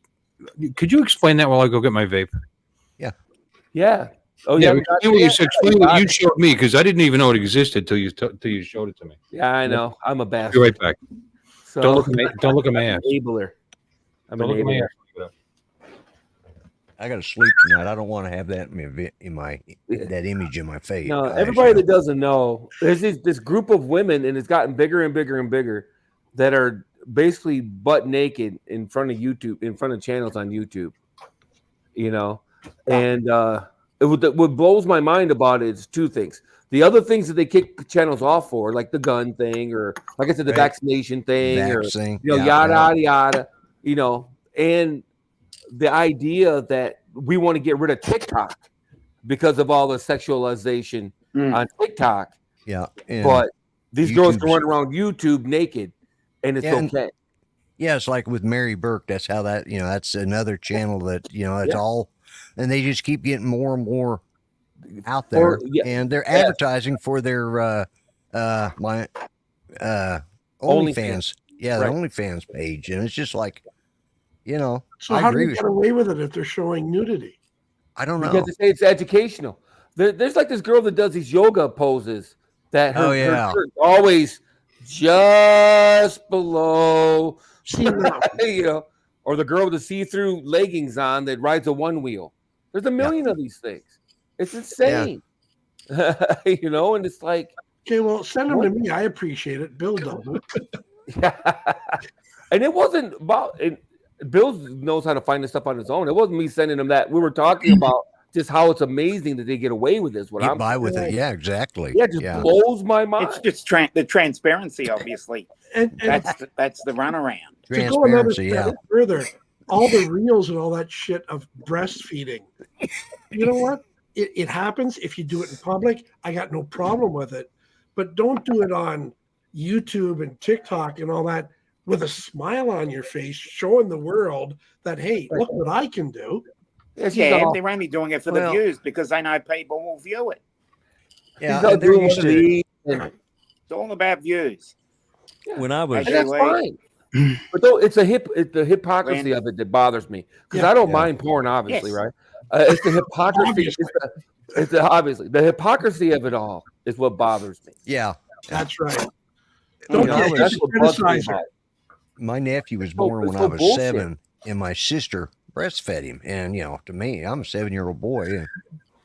Could you explain that while I go get my vape? Yeah. Oh yeah. Explain what you showed me because I didn't even know it existed till you showed it to me. Yeah, I know. I'm a bastard. Be right back. So, don't look at my ass. Enabler. I'm an enabler. I got to sleep tonight. I don't want to have that in my that image in my face. No, everybody that doesn't know, there's this group of women, and it's gotten bigger and bigger and bigger, that are basically butt naked in front of YouTube, in front of channels on YouTube. You know, and what blows my mind about it is two things. The other things that they kick channels off for, like the gun thing, or like I said, the vaccination thing, Vaccine, or yada yada, and the idea that we want to get rid of TikTok because of all the sexualization on TikTok. Yeah, but these girls can run around YouTube naked, and it's okay. Yeah, it's like with Mary Burke. That's how that that's another channel that it's all, and they just keep getting more and more out there, and they're advertising for their OnlyFans. Yeah, their OnlyFans page, and it's just like, So how do they get away with it if they're showing nudity? I don't know. Because they say it's educational. There's like this girl that does these yoga poses that her shirt always just below, or the girl with the see-through leggings on that rides a one wheel. There's a million of these things. It's insane. And it's like, okay, well, send them to me. I appreciate it. Bill doesn't. And it wasn't about it. Bill knows how to find this stuff on his own. It wasn't me sending him that. We were talking about just how it's amazing that they get away with this. Get by with it. Yeah, exactly. Yeah, it just blows my mind. It's just the transparency, obviously. and that's the runaround. To go another step further, all the reels and all that shit of breastfeeding. You know what? It happens if you do it in public. I got no problem with it. But don't do it on YouTube and TikTok and all that with a smile on your face, showing the world that, hey, look what I can do. Yeah, they're only doing it for the views because they know people will view it. Yeah, it's all about views. When I was, that's fine. But though it's the hypocrisy of it that bothers me, because I don't mind porn, obviously, right? It's the hypocrisy. It's obviously the hypocrisy of it all is what bothers me. Yeah, that's right. That's what bugs me. My nephew was born when I was 7, and my sister breastfed him. And to me, I'm a 7-year-old boy, and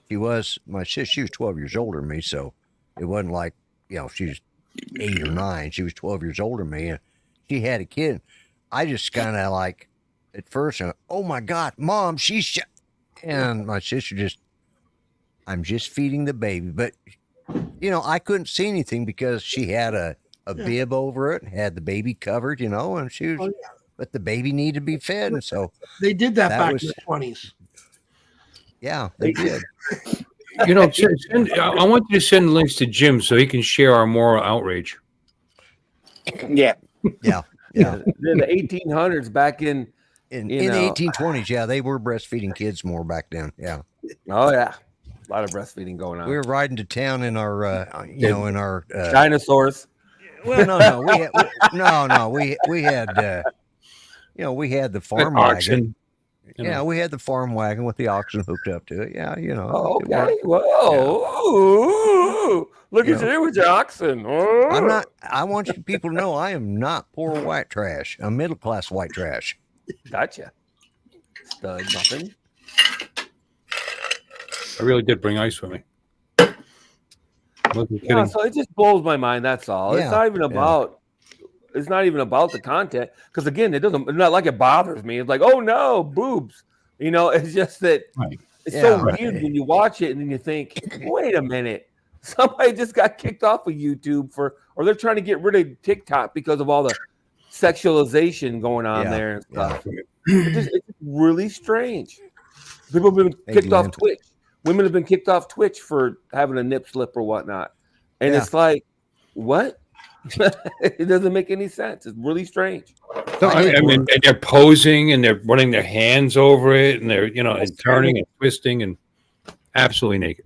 she was 12 years older than me, so it wasn't like she was 8 or 9. She was 12 years older than me, and she had a kid. I just kind of like at first, oh my God, Mom, and my sister I'm just feeding the baby, but I couldn't see anything because she had a bib over it, had the baby covered, and she was, but the baby needed to be fed, and so they did that back in the 20s. Yeah, they did. I want you to send links to Jim so he can share our moral outrage. Yeah. In the 1800s, back in the 1820s, yeah, they were breastfeeding kids more back then. Yeah. Oh yeah, a lot of breastfeeding going on. We were riding to town in our, in our dinosaurs. Well, no, we had, we had the farm wagon. Yeah, we had the farm wagon with the oxen hooked up to it. Yeah, Oh, okay. Whoa! Look at you with your oxen. Oh. I'm not. I want you people to know I am not poor white trash. I'm middle class white trash. Gotcha. Stud nothing. I really did bring ice with me. Yeah, so it just blows my mind. That's all. Yeah, it's not even about. It's not even about the content, because again, it's not like it bothers me. It's like, oh no, boobs. It's just that it's so weird when you watch it and then you think, wait a minute, somebody just got kicked off of YouTube or they're trying to get rid of TikTok because of all the sexualization going on there and stuff. It's really strange. People have been kicked off Twitch. Women have been kicked off Twitch for having a nip slip or whatnot. And it's like, what? It doesn't make any sense. It's really strange. No, I mean, and they're posing and they're running their hands over it and they're, and turning and twisting and absolutely naked.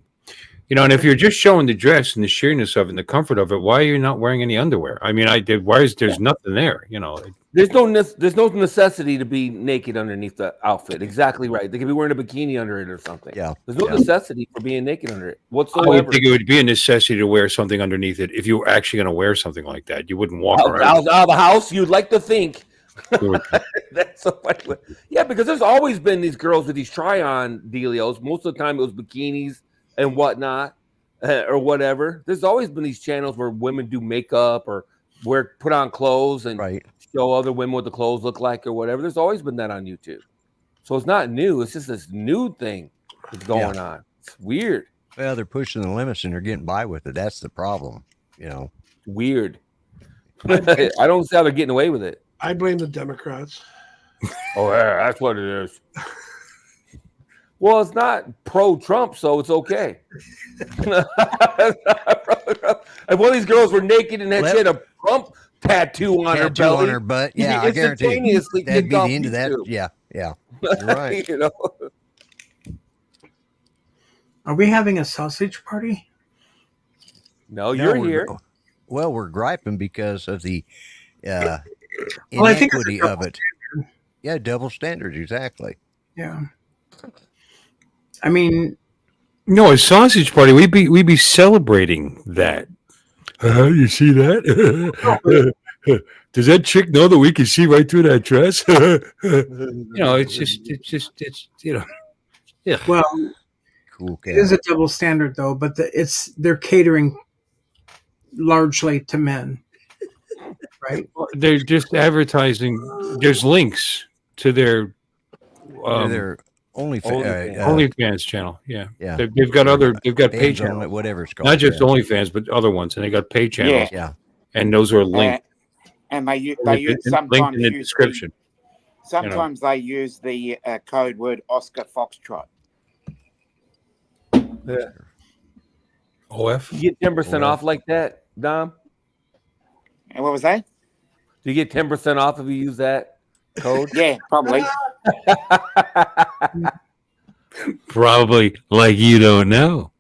And if you're just showing the dress and the sheerness of it and the comfort of it, why are you not wearing any underwear? I mean, there's nothing there, There's no necessity to be naked underneath the outfit. Exactly right. They could be wearing a bikini under it or something. Yeah. There's no necessity for being naked under it whatsoever. I would think it would be a necessity to wear something underneath it if you were actually going to wear something like that. You wouldn't walk around out of the house. You'd like to think. That's so funny. Yeah, because there's always been these girls with these try-on dealios. Most of the time, it was bikinis and whatnot, or whatever. There's always been these channels where women do makeup or put on clothes and show other women what the clothes look like or whatever. There's always been that on YouTube. So it's not new. It's just this new thing that's going on. It's weird. Well, they're pushing the limits and they're getting by with it. That's the problem. Weird. I don't see how they're getting away with it. I blame the Democrats. Oh, yeah, that's what it is. Well, it's not pro-Trump, so it's okay. If one of these girls were naked and she had a Trump tattoo on her belly, on her butt. Yeah, I guarantee instantaneously that'd be the off end of that. YouTube. Yeah. You're right. Are we having a sausage party? No, you're here. Well, we're griping because of the I think inequity of it. Yeah, double standards, exactly. Yeah. I mean, No, a sausage party. We'd be celebrating that. You see that? Does that chick know that we can see right through that dress? It's yeah. well, Cool. it is a double standard though, but they're catering largely to men, right? They're just advertising. There's links to their OnlyFans channel. Yeah. They've got pay channels, whatever it's called. not just OnlyFans, but other ones, and they got pay channels. Yeah. And those are linked. And they linked sometimes in the use description. Sometimes they use the code word Oscar Foxtrot. Yeah. OF. You get 10% off like that, Dom? And what was that? Do you get 10% off if you use that code? Yeah, probably. Probably like you don't know.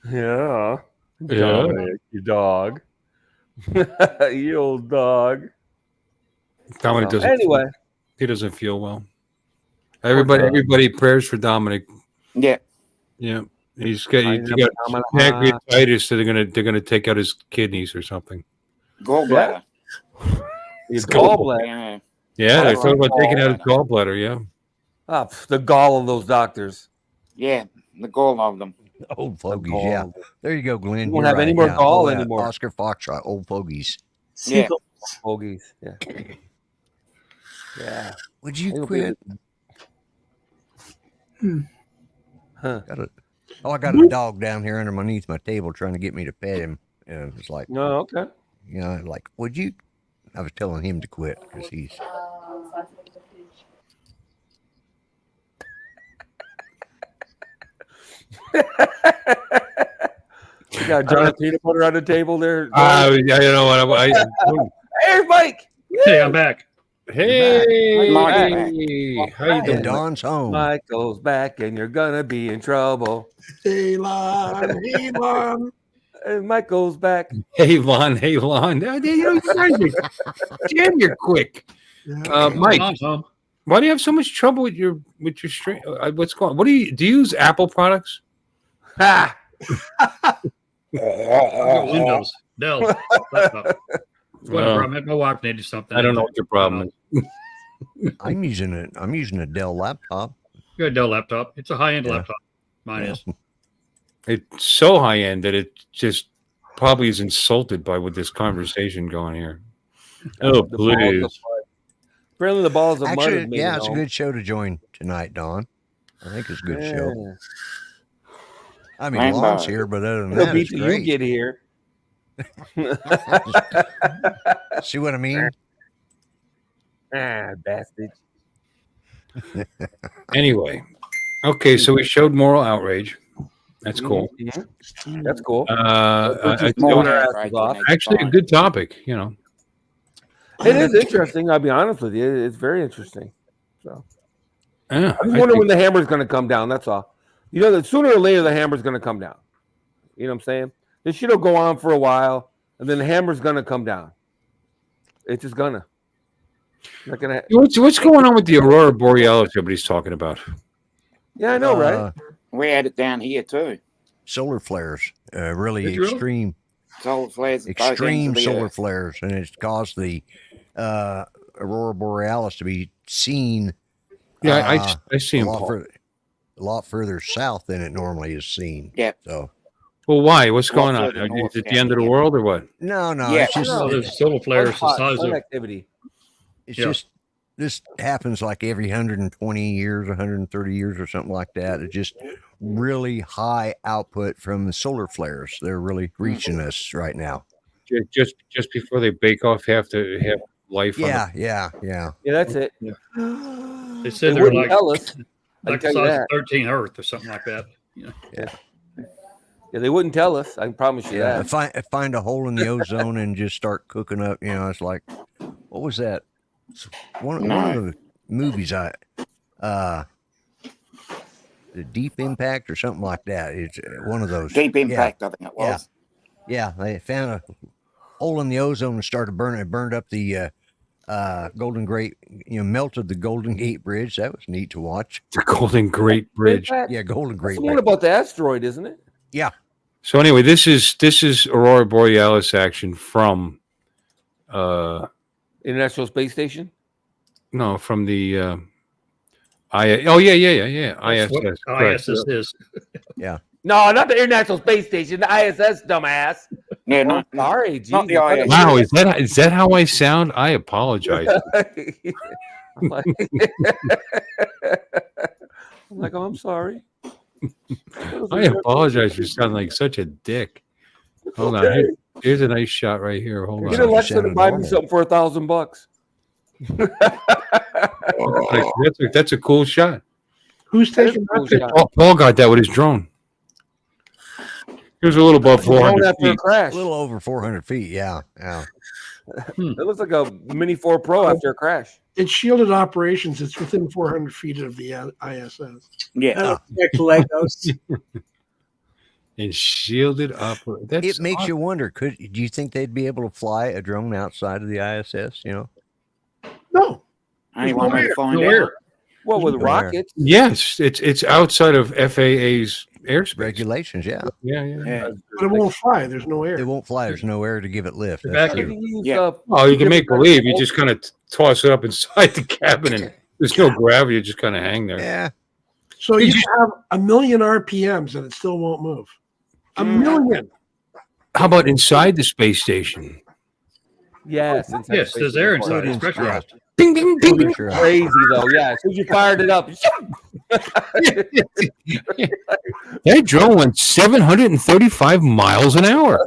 Yeah. Yeah. Dominic, you dog. You old dog. Dominic doesn't. Anyway, he doesn't feel well. Everybody prayers for Dominic. Yeah. Yeah. He got pancreatitis, so they're gonna take out his kidneys or something. Gallbladder. His gallbladder. Yeah, they're talking about taking out his gallbladder. Yeah. Oh, the gall of those doctors. Yeah, the gall of them. Old fogies. Yeah. There you go, Glenn. You won't have any more gall anymore. Oscar Foxtrot, old fogies. Yeah. Fogies. Yeah. Yeah. Would you quit? Huh. I got a dog down here underneath my table trying to get me to pet him. And it's like, no, okay. Like, would you? I was telling him to quit because he's. You got John peanut butter on the table there. You know what? Hey, Mike. Hey, I'm back. Hey, Mike. How you doing? Don's home. Mike goes back, and you're gonna be in trouble. Elon. And Mike goes back. Hey, Lon. Damn, you're quick. Mike, why do you have so much trouble with your string? What's going on? Do you use Apple products? Ha! Windows, Dell. Whatever. I met my wife needed something. I don't know what your problem is. I'm using a Dell laptop. You got a Dell laptop. It's a high-end laptop. Mine is. It's so high end that it just probably is insulted by with this conversation going here. Oh, please. Apparently, the balls of mud. Yeah, it's a good show to join tonight, Don. I think it's a good show. I mean, Lon's here, but other than that, it's great. You get here. See what I mean? Bastard. Anyway, okay, so we showed moral outrage. That's cool. Mm-hmm. That's cool. Actually, a good topic. It is interesting. I'll be honest with you. It's very interesting. So, yeah, I just wonder when the hammer's going to come down. That's all. That sooner or later the hammer's going to come down. You know what I'm saying? This shit will go on for a while, and then the hammer's going to come down. It's just gonna. Not gonna. What's going on with the Aurora Borealis everybody's talking about? Yeah, I know, right? We had it down here too. Solar flares, really extreme. Solar flares, extreme solar flares, and it's caused the Aurora Borealis to be seen. Yeah, I see them a lot further south than it normally is seen. Yeah. So. Well, why? What's going on? Is it the end of the world or what? No. Yeah. It's just there's solar flares the size of activity. It's just this happens like every 120 years, 130 years, or something like that. It just really high output from the solar flares. They're really reaching us right now. Just before they bake off half life. Yeah. Yeah, that's it. Yeah. They said They they're wouldn't like, tell us. like the size of 13 Earth or something like that. Yeah. Yeah, they wouldn't tell us. I can promise you that. Find a hole in the ozone and just start cooking up. It's like, what was that? One of the movies the Deep Impact or something like that. It's one of those. Deep Impact, I think it was. Yeah, they found a hole in the ozone and started burning. It burned up the Golden Gate. Melted the Golden Gate Bridge. That was neat to watch. The Golden Gate Bridge. Yeah, Golden Gate. That's the one about the asteroid, isn't it? Yeah. So anyway, this is Aurora Borealis action from International Space Station. No, from the ISS. That's what Correct. ISS is. Yeah. No, not the International Space Station. The ISS, dumbass. Yeah, not Sorry, not the Jesus. ISS. Wow, is that how I sound? I apologize. I'm like, oh, I'm sorry. I apologize for sounding like such a dick. Hold on. Here's a nice shot right here. Hold Get on. Alexa to buy me something for $1,000. That's a cool shot. Who's taking Cool that? shot. Paul got that with his drone. He was a little above Drone 400 after a feet. crash. A little over 400 feet. Yeah. It looks like a Mini 4 Pro after a crash. It's shielded operations. It's within 400 feet of the ISS. Yeah. Like Legos. And shielded up. It makes you wonder. Do you think they'd be able to fly a drone outside of the ISS? No. Anyone may find Nowhere. out. Well, with Nowhere. rockets. Yes, it's outside of FAA's airspace. Regulations, yeah. Yeah. But it won't fly. There's no air. It won't fly. There's no air to give it lift. The That's vacuum. true. Yeah. Oh, you can make believe. You just kind of toss it up inside the cabin, and there's no gravity. You just kind of hang there. Yeah. So you can have 1 million RPMs and it still won't move. 1 million. How about inside the space station? Yes. Yes, there's air inside. It's Yeah. pressurized. Ding, ding, ding, ding. Sure. Crazy though, yeah. As soon as you fired it up, That drone went 735 miles an hour.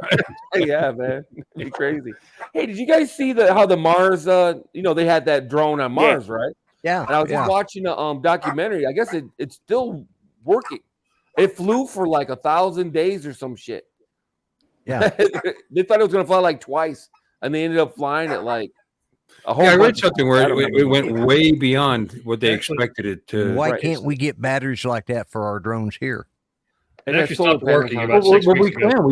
yeah, man, it's crazy. Hey, did you guys see how the Mars? They had that drone on Mars, right? Yeah. And I was just watching a documentary. I guess it's still working. It flew for like 1,000 days or some shit. Yeah. They thought it was gonna fly like twice, and they ended up flying at like a whole. Yeah, I read bunch of- something where it went way beyond what they expected it to. Why Right. can't we get batteries like that for our drones here? And It that actually solar stopped panels working on about it. 6 we weeks ago. can.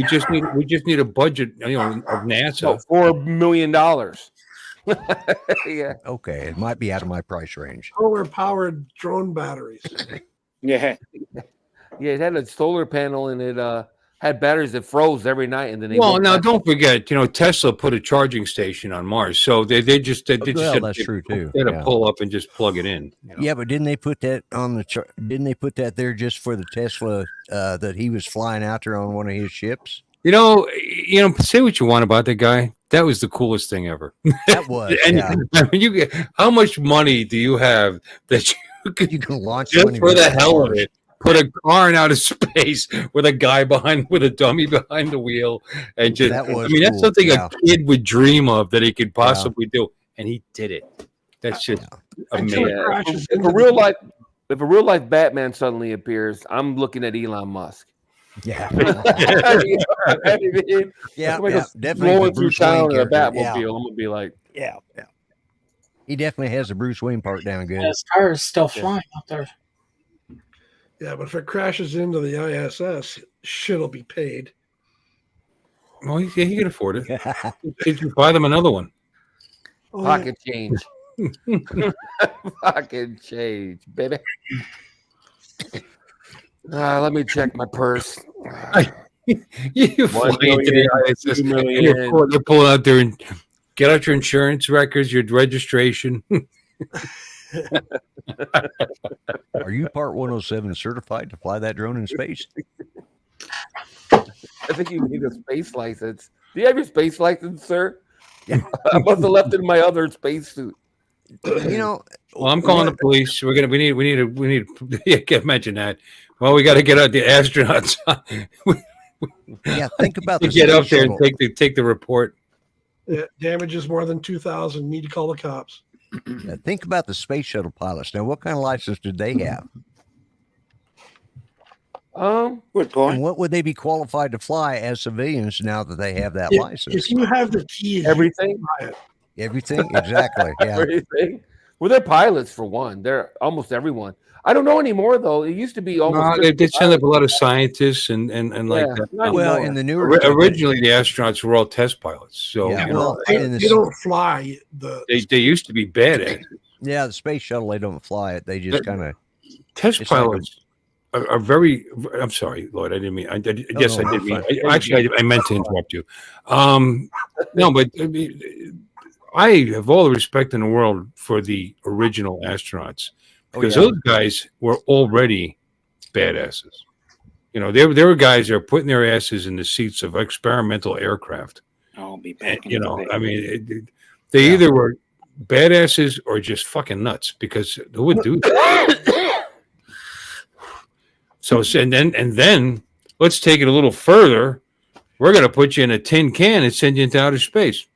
We just need a budget, of NASA. So $4 million. Yeah. Okay. It might be out of my price range. Solar powered drone batteries. Yeah. Yeah, it had a solar panel and it had batteries that froze every night, and then they Well, went now back. don't forget, Tesla put a charging station on Mars, so they just Well, had that's true too. They had to Yeah. pull up and just plug it in. Yeah, but didn't they put that on the didn't they put that there just for the Tesla that he was flying out there on one of his ships? Say what you want about that guy. That was the coolest thing ever. That was. And Yeah. I mean, how much money do you have that you could You can launch just one for the hell of Mars. it put a car in outer space with a guy with a dummy behind the wheel and just? That was that's cool, something yeah. a kid would dream of that he could possibly do, and he did it. That's just Until amazing. it crashes If into a real life, if a real life Batman suddenly appears, I'm looking at Elon Musk. Yeah. You know what I mean? Yeah, Somebody yeah, goes definitely blowing the through Bruce Wayne town in a character. Batmobile. Yeah. I'm gonna be like, Yeah. He definitely has the Bruce Wayne part down good. His car is still flying out there. Yeah, but if it crashes into the ISS, shit'll be paid. Well, he can afford it. He can buy them another one. Oh, pocket change. Pocket change, baby. Let me check my purse. You fly 1 into million, the ISS, 2 million. they're pulling out there and get out your insurance records, your registration. Are you Part 107 certified to fly that drone in space? I think you need a space license. Do you have your space license, sir? I must have left it in my other space suit. You know, Well, I'm calling the police. We need. Yeah, can't mention that. Well, we got to get out the astronauts. Yeah, think about to the get space up there shuttle. and take the report. Damages more than 2,000. Need to call the cops. Think about the space shuttle pilots. Now, what kind of license did they have? Good And point. what would they be qualified to fly as civilians now that they have that If license? you have the keys, Everything? Everything, exactly. Yeah. Everything. Well, they're pilots for one. They're almost everyone. I don't know anymore though. It used to be almost. They send up a lot of scientists and like Yeah, that. not Well, anymore. in the newer stuff, Originally, the astronauts were all test pilots. So Yeah, you know, well, in they the, don't fly the. they used to be bad at it. yeah, the space shuttle, they don't fly it. They just kind of. Test It's like pilots are very. I'm sorry, Lloyd. I didn't mean. Yes, no, I did mean. fine. Actually, I meant to interrupt you. No, but I have all the respect in the world for the original astronauts because those guys were already badasses. You know, there were guys that are putting their asses in the seats of experimental aircraft. I'll be And, back. you know, I mean, they either were badasses or just fucking nuts because who would do that? So and then let's take it a little further. We're gonna put you in a tin can and send you into outer space.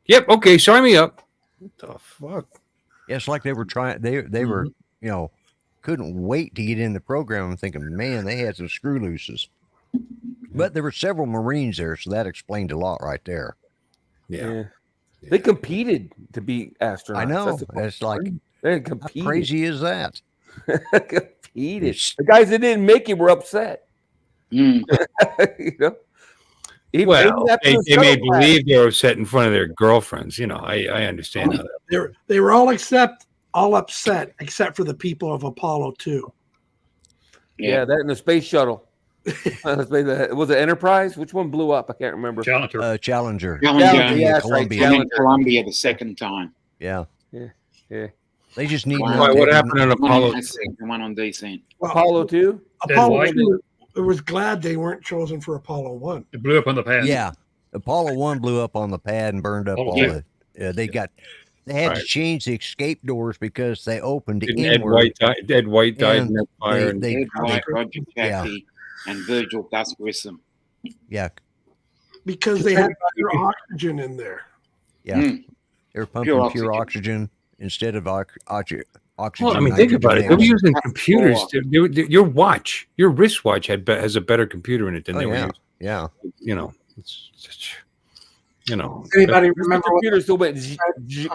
Yep, okay, sign me up. What the fuck? Yeah, it's like they were trying. They were, you know, couldn't wait to get in the program. And thinking, man, they had some screw looses. But there were several Marines there, so that explained a lot right there. Yeah. They competed to be astronauts. I know. That's It's like, they how competed. crazy is that? Competed. The guys that didn't make it were upset. Mm. You know. Well, Even after they the may shuttle crash. believe they were set in front of their girlfriends. You know, I understand how that. They were all upset except for the people of Apollo 2. Yeah, that in the space shuttle. Was it Enterprise? Which one blew up? I can't remember. Challenger. Challenger, Yeah, that's right. Columbia. I'm in Challenger. Columbia the second time. Yeah. Yeah. They just need. Wow. not Why, to what have- happened on One Apollo? on ascent and one on descent. Well, Apollo 2? Apollo White. 2 was glad they weren't chosen for Apollo 1. It blew up on the pad. Yeah, Apollo 1 blew up on the pad and burned up Apollo all 2. the. They had to Right. change the escape doors because they opened Didn't inward. Ed White died And in that fire. they- Ed White, Roger yeah. Chaffee, and Virgil Gus Grissom. Yeah, Because they had pure oxygen in there. yeah. Mm. They were pumping Pure pure oxygen. oxygen instead of oxygen. Well, I mean, think about it. They were using computers. Your watch, your wristwatch has a better computer in it than Oh, they were yeah. using. Yeah. You know, it's just, you know. Anybody The remember what computer still went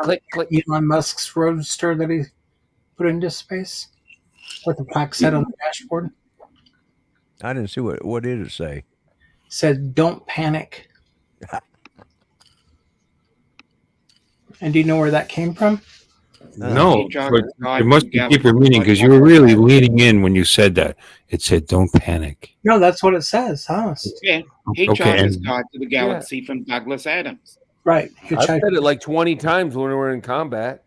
click, click. Elon Musk's roadster that he put into space? What the plaque said on the dashboard? I didn't see what did it say? Said, "Don't panic." And do you know where that came from? No, He but tried it must be to deeper meaning because you were really leading in when you said that. It said, "Don't panic." No, that's what it says, honest. Yeah, he Okay, charged his and- guide to the galaxy from Douglas Adams. Right. I've Hitchhiker. said it like 20 times when we were in combat.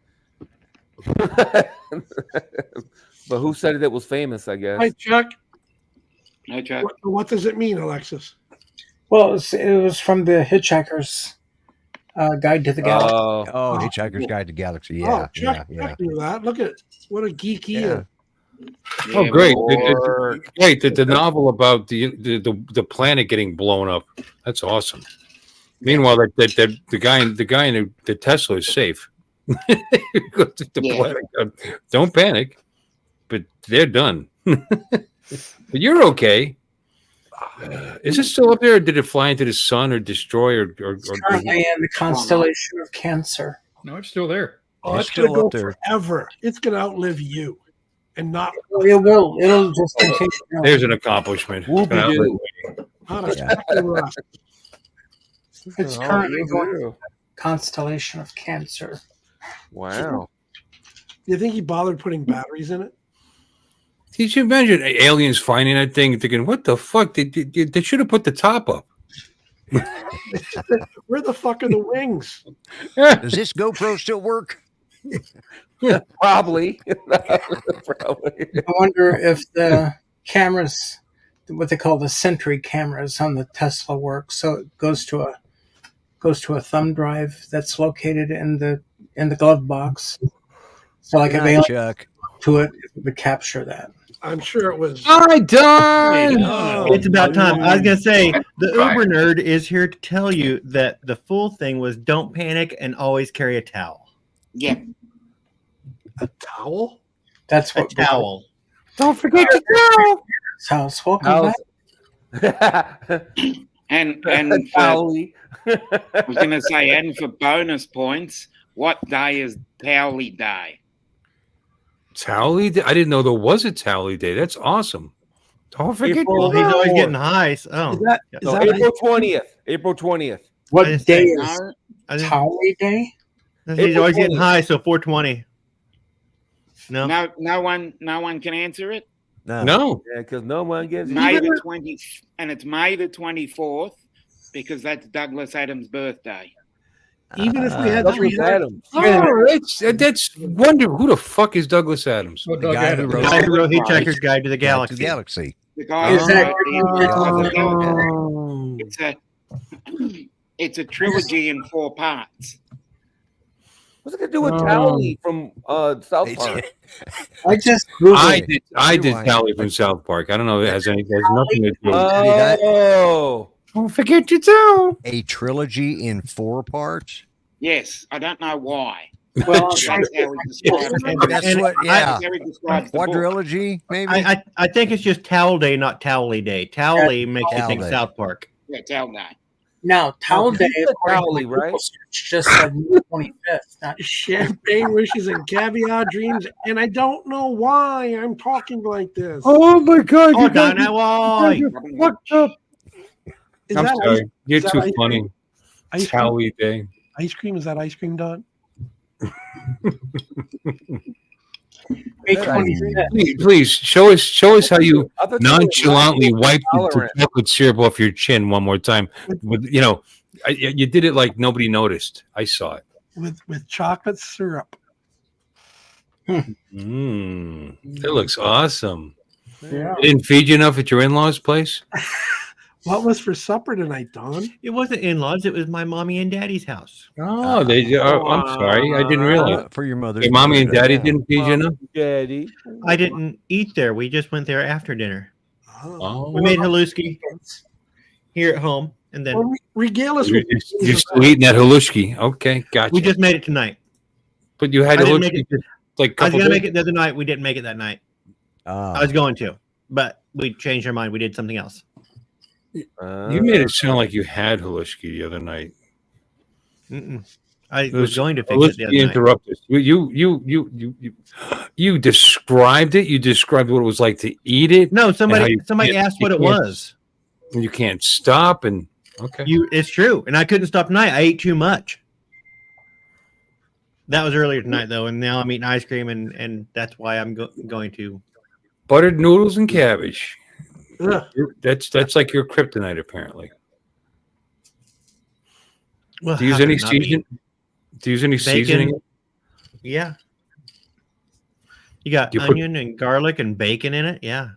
But who said it was famous, I guess? Hi, Chuck. No joke. What does it mean, Alexis? Well, it was from the Hitchhiker's Guide to the Galaxy. Oh, Hitchhiker's Guide to Galaxy. Oh, Yeah, Chuck, yeah. Chuck knew that. Look at what a geek he Yeah. is. Oh, Yeah, great! boy. Great! The novel about the planet getting blown up. That's awesome. Meanwhile, that the guy in the Tesla is safe. The Yeah. planet, don't panic, but they're done. But you're okay. Is it still up there? Or did it fly into the sun or destroy or It's currently in the constellation of Cancer. No, it's still there. Oh, It's it's going to still go up there. forever. It's going to outlive you, and not It will. It'll just continue. There's an accomplishment. Whoop-de-doo. not especially us. It's currently going to the constellation of Cancer. Wow. You think he bothered putting batteries in it? Did you imagine aliens finding that thing and thinking, "What the fuck? They should have put the top up." Where the fuck are the wings? Does this GoPro still work? Probably. Probably. I wonder if the cameras, what they call the Sentry cameras on the Tesla work. So it goes to a thumb drive that's located in the glove box. So like if Hi, alien Chuck. to it would capture that. I'm sure it was. Hi, Don. It's about time. I was gonna say the Uber nerd is here to tell you that the full thing was don't panic and always carry a towel. Yeah. A towel? That's A what towel. Don't forget your towel. House. Welcome back. And for, I was going to say, and for bonus points, what day is Towley Day? Towley Day? I didn't know there was a Towley Day. That's awesome. Don't forget April, your he's always towel. getting high. Oh, Is that April 20th. April 20th. What I just day think- is I think- Towley Day? he's April always getting 20th. high, so 420. No. No one can answer it. No. Yeah, because no one gets May the 20th, and it's May the 24th because that's Douglas Adams' birthday. Even if we had Douglas 300, Adams. Oh, that's wonder who the fuck is Douglas Adams? Oh, The Doug guy who Adams. wrote The guy who wrote Hitchhiker's Guide to the Galaxy. Galaxy. The guy Is who that- wrote it's a trilogy in 4 parts. What's it gonna do with Towley from South Park? I just Googled it. I did Rewind. Towley from South Park. I don't know. It has nothing to do with Oh, Don't forget your towel. A trilogy in 4 parts. Yes, I don't know why. Well, That's how he describes And it. that's what, yeah. That's how he describes the book. Quadrilogy, maybe. I think it's just Towel Day, not Towley Day. Towley makes you Towel think Day. South Park. Yeah, tell that. Now, Towel Day you said Towley, right? just said May 25th. Not champagne wishes and caviar dreams, and I don't know why I'm talking like this. Oh my God! Oh, You got Donna, why? fucked up. Is I'm that sorry. You're is that too ice funny. cream? Ice cream? Towley Day. Ice cream? Is that ice cream, Don? May 25th. Please show us how you I thought you were nonchalantly wiped the tolerant. chocolate syrup off your chin one more time. With you did it like nobody noticed. I saw it. With chocolate syrup. That looks awesome. Yeah. They didn't feed you enough at your in-laws' place? What was for supper tonight, Don? It wasn't in-laws. It was my mommy and daddy's house. Oh, I'm sorry. I didn't realize. For your mother. Your mommy and daddy didn't feed you enough? Daddy. I didn't eat there. We just went there after dinner. Oh. We made haluski here at home, and then Well, regale us You're with still eating that halushki. Okay, gotcha. we just made it tonight. But you had I didn't make halushki it. like a I was couple gonna days. make it the other night. We didn't make it that night. I was going to, but we changed our mind. We did something else. You made it sound like you had halushki the other night. I was going to fix it the Halushki other night. interrupt us. You described it. You described what it was like to eat it. No, and how somebody you somebody can't- asked you what it can't- was. You can't stop and okay. It's true, and I couldn't stop tonight. I ate too much. That was earlier tonight, though, and now I'm eating ice cream, and that's why I'm going to. Buttered noodles and cabbage. Ugh. That's like your kryptonite, apparently. Well, Do you use how any could it not be? season? Do you use any Bacon. seasoning? Yeah. You got You put- onion and garlic and bacon in it. Yeah.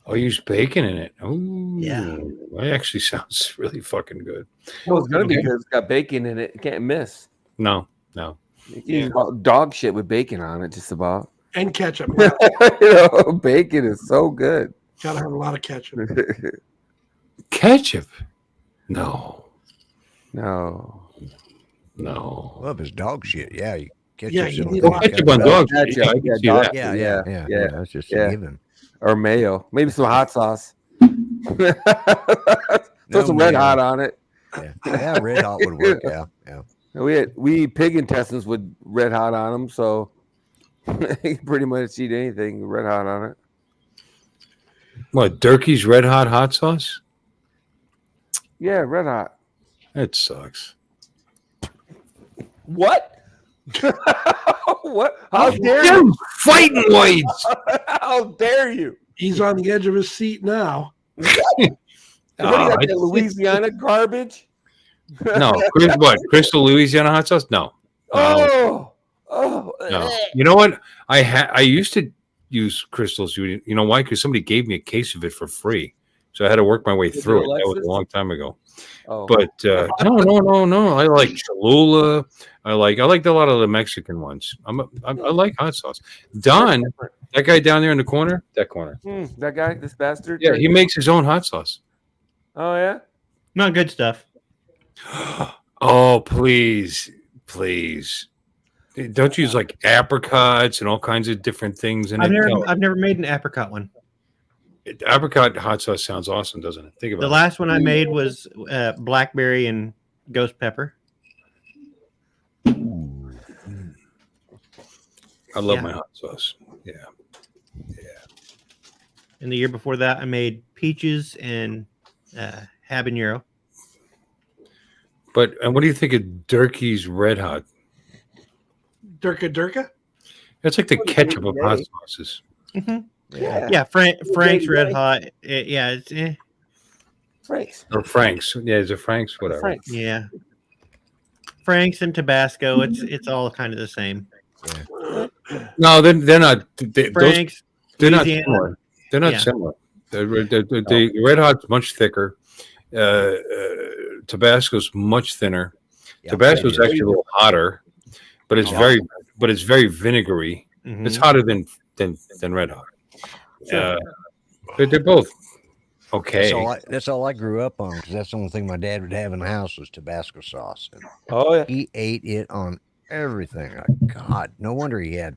Oh, you use bacon in it. Oh, Yeah. That actually sounds really fucking good. Well, it's gonna be Okay. because it's got bacon in it. You can't miss. No. You can use about dog shit with bacon on it, just about. and ketchup. Bacon is so good. Gotta have a lot of ketchup. Ketchup? No. No. Love his dog shit. Yeah. You catch Yeah, yourself you need with Well, to- ketchup on dog. Ketchup, Yeah, I can yeah, see dog- that. Yeah, Yeah, yeah. yeah, That's just yeah. a given. Or mayo. Maybe some hot sauce. Throw No some red mayo. hot on it. Yeah, red hot would work. Yeah. We eat pig intestines with red hot on them, so you can pretty much eat anything red hot on it. What, Durkee's Red Hot sauce? Yeah, red hot. That sucks. What? What? How dare Them you? fighting whites. How dare you? He's on the edge of his seat now. What do you got, that it's- Louisiana garbage? No, Crystal Louisiana hot sauce? No. Oh, No. You know what? I used to use Crystals. You know why? Because somebody gave me a case of it for free. so I had to work my way through it. That was a long time ago. But no. I like Cholula. I liked a lot of the Mexican ones. I like hot sauce. Don, that guy down there in the corner, that guy, this bastard. Yeah, he makes his own hot sauce. Oh yeah, not good stuff. Oh please. Don't use like apricots and all kinds of different things in it. I've never made an apricot one. Apricot hot sauce sounds awesome, doesn't it? Think about the last one I made was blackberry and ghost pepper. I love my hot sauce. Yeah. And the year before that, I made peaches and habanero. And what do you think of Durkee's Red Hot? Durka? That's like the ketchup of hot sauces. Mm-hmm. Yeah, Frank's Red Hot. It's Frank's. Or Frank's. Yeah, is it Frank's? Whatever. Frank's. Yeah. Frank's and Tabasco. It's all kind of the same. Yeah. No, they're not. Frank's. They're not similar. They're not similar. The Red Hot's much thicker. Tabasco's much thinner. Yeah, Tabasco's actually a little hotter, but it's very vinegary. Mm-hmm. It's hotter than Red Hot. Sure. They're both okay. That's all I grew up on, because that's the only thing my dad would have in the house was Tabasco sauce. And he ate it on everything. God, no wonder he had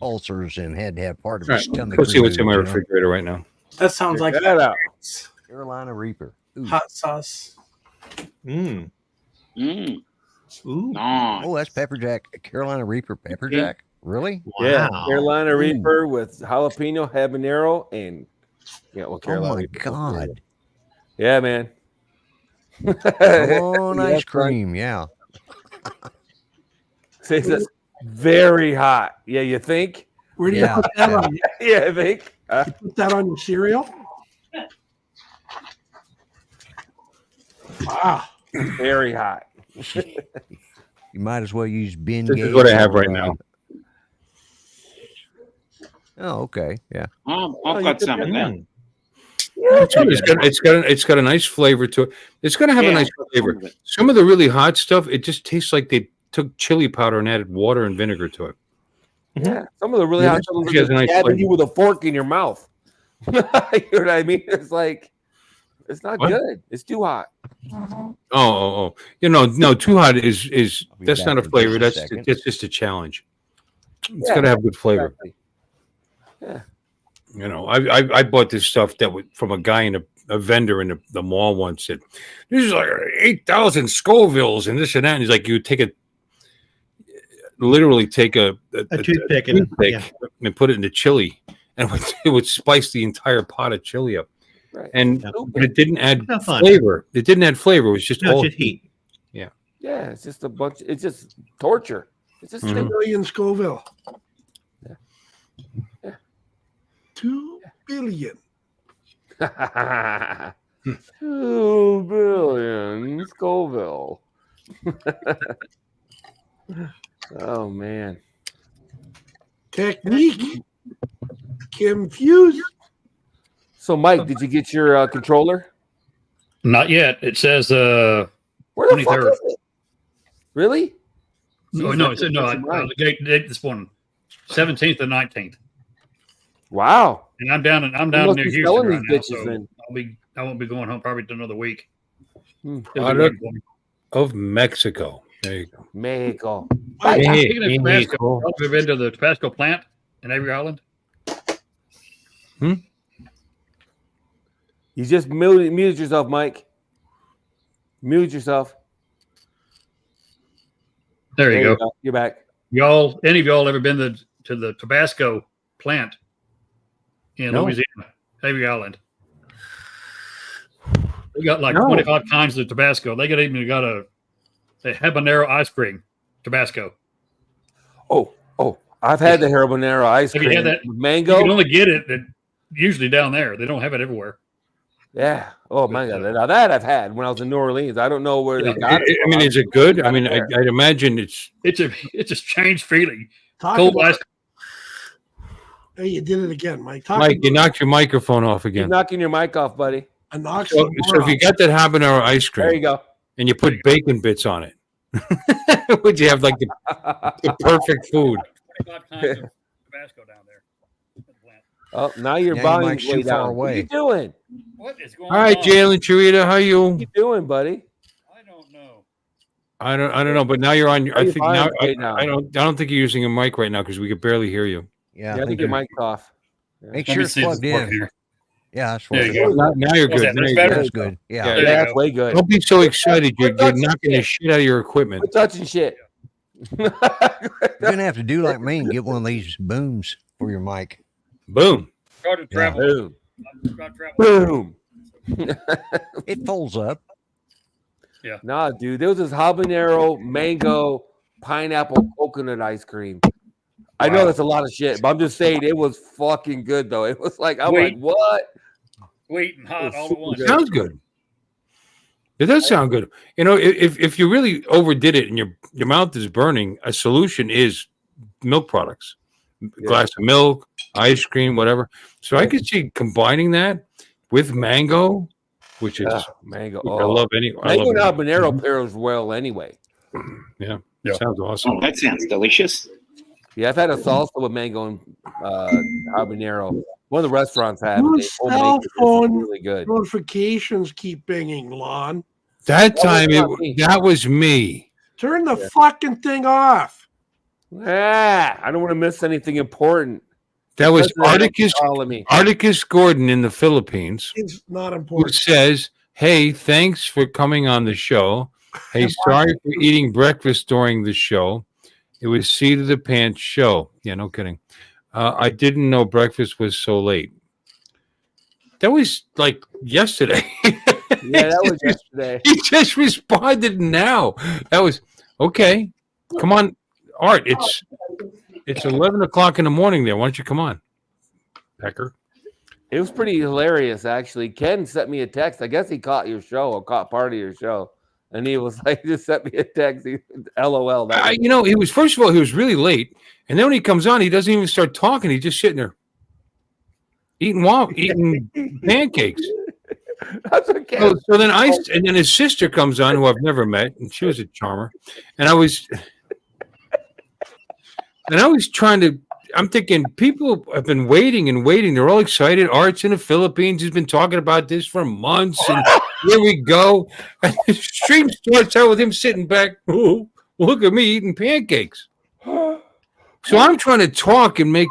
ulcers and had to have part of his stomach. Let's see what's in my refrigerator right now. That sounds like Carolina Reaper. Ooh. Hot sauce. Ooh. Nice. Oh, that's pepper jack. Carolina Reaper pepper jack. Really? Wow. Yeah, Carolina Reaper with jalapeno, habanero, and Carolina. Oh my Reaper. God! Yeah, man. Ice cream. Yeah. Says that's very hot. Yeah, you think? Where do you put that on? Yeah, I think. You put that on your cereal? Wow. Very hot. You might as well use bin. This is what I have right now. Oh, okay. Yeah. I've got some of that. It's got a nice flavor to it. It's going to have a nice flavor. Some of the really hot stuff, it just tastes like they took chili powder and added water and vinegar to it. Yeah, some of the really hot stuff is like stabbing you with a fork in your mouth. You know what I mean? It's like it's not good. It's too hot. Oh. No, too hot is that's not a flavor. That's just a challenge. It's got to have good flavor. Exactly. Yeah. I bought this stuff from a guy in a vendor in the mall once. Said this is like 8,000 Scovilles and this and that. And he's like, you literally take a toothpick and put it into chili, and it would spice the entire pot of chili up. Right. But it didn't add flavor. It didn't add flavor. It was just all heat. Yeah. Yeah. It's just a bunch. It's just torture. It's just 2 million Scoville. Yeah. 2 billion. 2 billion Scoville. Oh man. Technique. Confused. So Mike, did you get your controller? Not yet. It says where the fuck is it? Really? No, the date this one, 17th and 19th. Wow. And I'm down near Houston right now, so I won't be going home probably to another week. Of Mexico. There you go. Mexico. Speaking of Tabasco, have you been to the Tabasco plant in Avery Island? You just muted yourself, Mike. Mute yourself. There you go. You're back. Any of y'all ever been to the Tabasco plant in Louisiana, Avery Island? They got like 25 kinds of Tabasco. They even got a habanero ice cream Tabasco. Oh, I've had the habanero ice cream. You had that mango? You can only get it usually down there. They don't have it everywhere. Yeah. Oh my God. Now that I've had when I was in New Orleans. I don't know where they got it. I mean, is it good? I mean, I'd imagine it's a strange feeling. Cold ice. Hey, you did it again, Mike. Mike, you knocked your microphone off You're again. knocking your mic off, buddy. A knock. So if you got that habanero ice cream, There you go. and you put bacon bits on it, would you have like the perfect food? 25 kinds of Tabasco down there. at the plant. Oh, now your Now your volume's mic's way too far down. What are you away. doing? What is going All right, on? Jalen Charita, how What are you? you doing, buddy? I don't know. I don't know, but now you're on. I Your think now, volume's way down. I don't think you're using a mic right now because we could barely hear you. Yeah, Yeah, I think your mic's off. make Let sure me it's see if it's plugged working in. here. Yeah, that's There what you go. Now you're What's good. that? Now That's you're better? good. That's good. Yeah. There you That's go. way good. Don't be so excited. You're touching knocking the shit out of your equipment. Quit touching shit. You're gonna have to do like me and get one of these booms for your mic. Boom. Try to travel. Boom. Try to travel. Boom. It folds up. Nah, dude. There was this habanero, mango, pineapple, coconut ice cream. I know that's a lot of shit, but I'm just saying it was fucking good though. It was like I'm Wait. like, what? Sweet and hot all at once. Good. Sounds good. It does sound good. You know, if you really overdid it and your mouth is burning, a solution is milk products, glass of milk, ice cream, whatever. So I could see combining that with mango, which is Mango. which I love any. I Mango and love habanero pairs well anyway. Yeah, Yeah. sounds awesome. Oh, that sounds delicious. Yeah, I've had a salsa with mango and habanero. One of the restaurants have Your it. They cell homemade it. It's phone really good. notifications keep binging, Lon. That time not me. that was me. Turn the fucking thing off. Ah, I don't want to miss anything important. That was Articus calling me. Articus Gordon in the Philippines, It's not who important. says, "Hey, thanks for coming on the show. Hey, sorry for eating breakfast during the show. It was seat of the pants show." Yeah, no kidding. I didn't know breakfast was so late. That was like yesterday. Yeah, that was yesterday. He just responded now. That was okay. Come on, Art. It's 11 o'clock in the morning there. Why don't you come on, Pecker? It was pretty hilarious, actually. Ken sent me a text. I guess he caught your show or caught part of your show. And he was like, just sent me a text. LOL. That was- You know, he was, first of all, he was really late. And then when he comes on, he doesn't even start talking. He's just sitting there eating pancakes. That's okay. So then and then his sister comes on, who I've never met, and she was a charmer. And I was trying to. I'm thinking people have been waiting and waiting. They're all excited. Art's in the Philippines. He's been talking about this for months, and here we go. And the stream starts out with him sitting back. Ooh, look at me eating pancakes. So I'm trying to talk and make.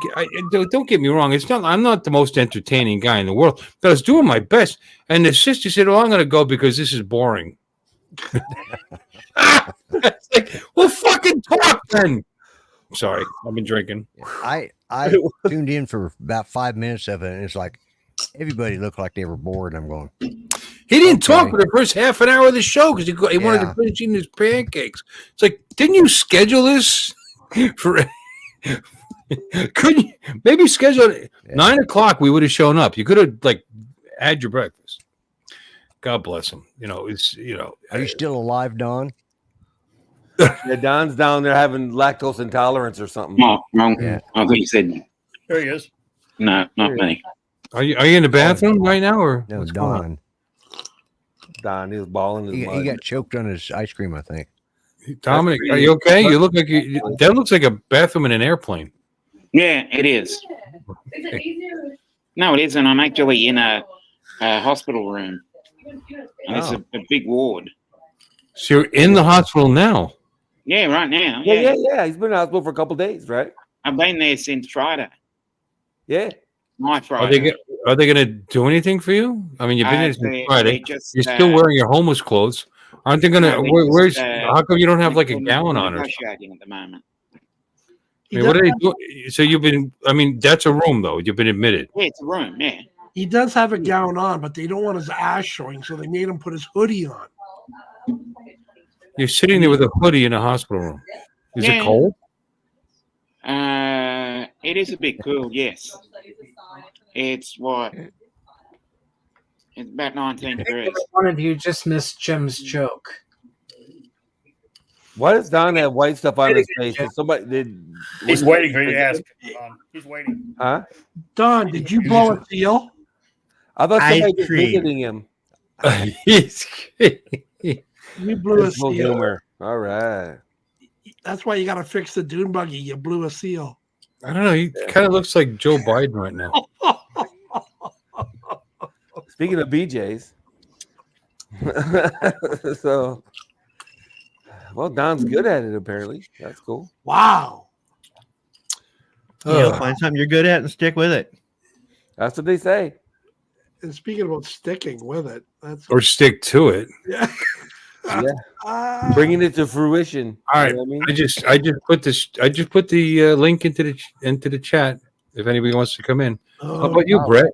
Don't get me wrong. It's not. I'm not the most entertaining guy in the world, but I was doing my best. And the sister said, "Oh, I'm going to go because this is boring." It's like, well, fucking talk then. Sorry, I've been drinking. I tuned in for about 5 minutes of it, and it's like everybody looked like they were bored. I'm going. He didn't talk for the first half an hour of the show because he wanted to finish eating his pancakes. It's like, didn't you schedule this for? Couldn't you maybe schedule it 9 o'clock? We would have shown up. You could have like had your breakfast. God bless him. You know, Are you still alive, Don? Yeah, Don's down there having lactose intolerance or something. Oh, wrong. Yeah. I thought you said There he is. no, not me. Are you in the bathroom right now, or No, what's going on? Don. He was balling his He mud. got choked on his ice cream, I think. Dominic, are you okay? You look like that looks like a bathroom in an airplane. Yeah, it is. No, it isn't. I'm actually in a hospital room. And it's a big ward. So you're in the hospital now. Yeah, right now. Yeah. He's been in the hospital for a couple days, right? I've been there since Friday. Yeah. My Friday. Are they going to do anything for you? I mean, you've been there since Friday. Just, You're still wearing your homeless clothes. Aren't they going to? Where's? How come you don't have like a gown on? Or negotiating at the moment. I mean, what are they doing? So you've been. I mean, that's a room though. You've been admitted. Yeah, it's a room. Yeah. He does have a gown on, but they don't want his ass showing, so they made him put his hoodie on. You're sitting there with a hoodie in a hospital room. Is it cold? It is a bit cool. Yes. It's what? It's about 19 degrees. One of you just missed Jim's joke. Why does Don have white stuff on his face? Did somebody did? He's waiting for you to ask. He's waiting. Huh? Don, did you blow a seal? I thought somebody Ice was cream. visiting him. You blew a That's full seal. humor. All right. That's why you got to fix the dune buggy. You blew a seal. I don't know. He kind of looks like Joe Biden right now. Speaking of BJ's, so well, Don's good at it. Apparently, that's cool. Wow. Find something you're good at and stick with it. That's what they say. And speaking about sticking with it, that's Or stick to it. yeah. Yeah, bringing it to fruition. All right, You know what I mean? I just put the link into the chat if anybody wants to come in. How about you, Brett?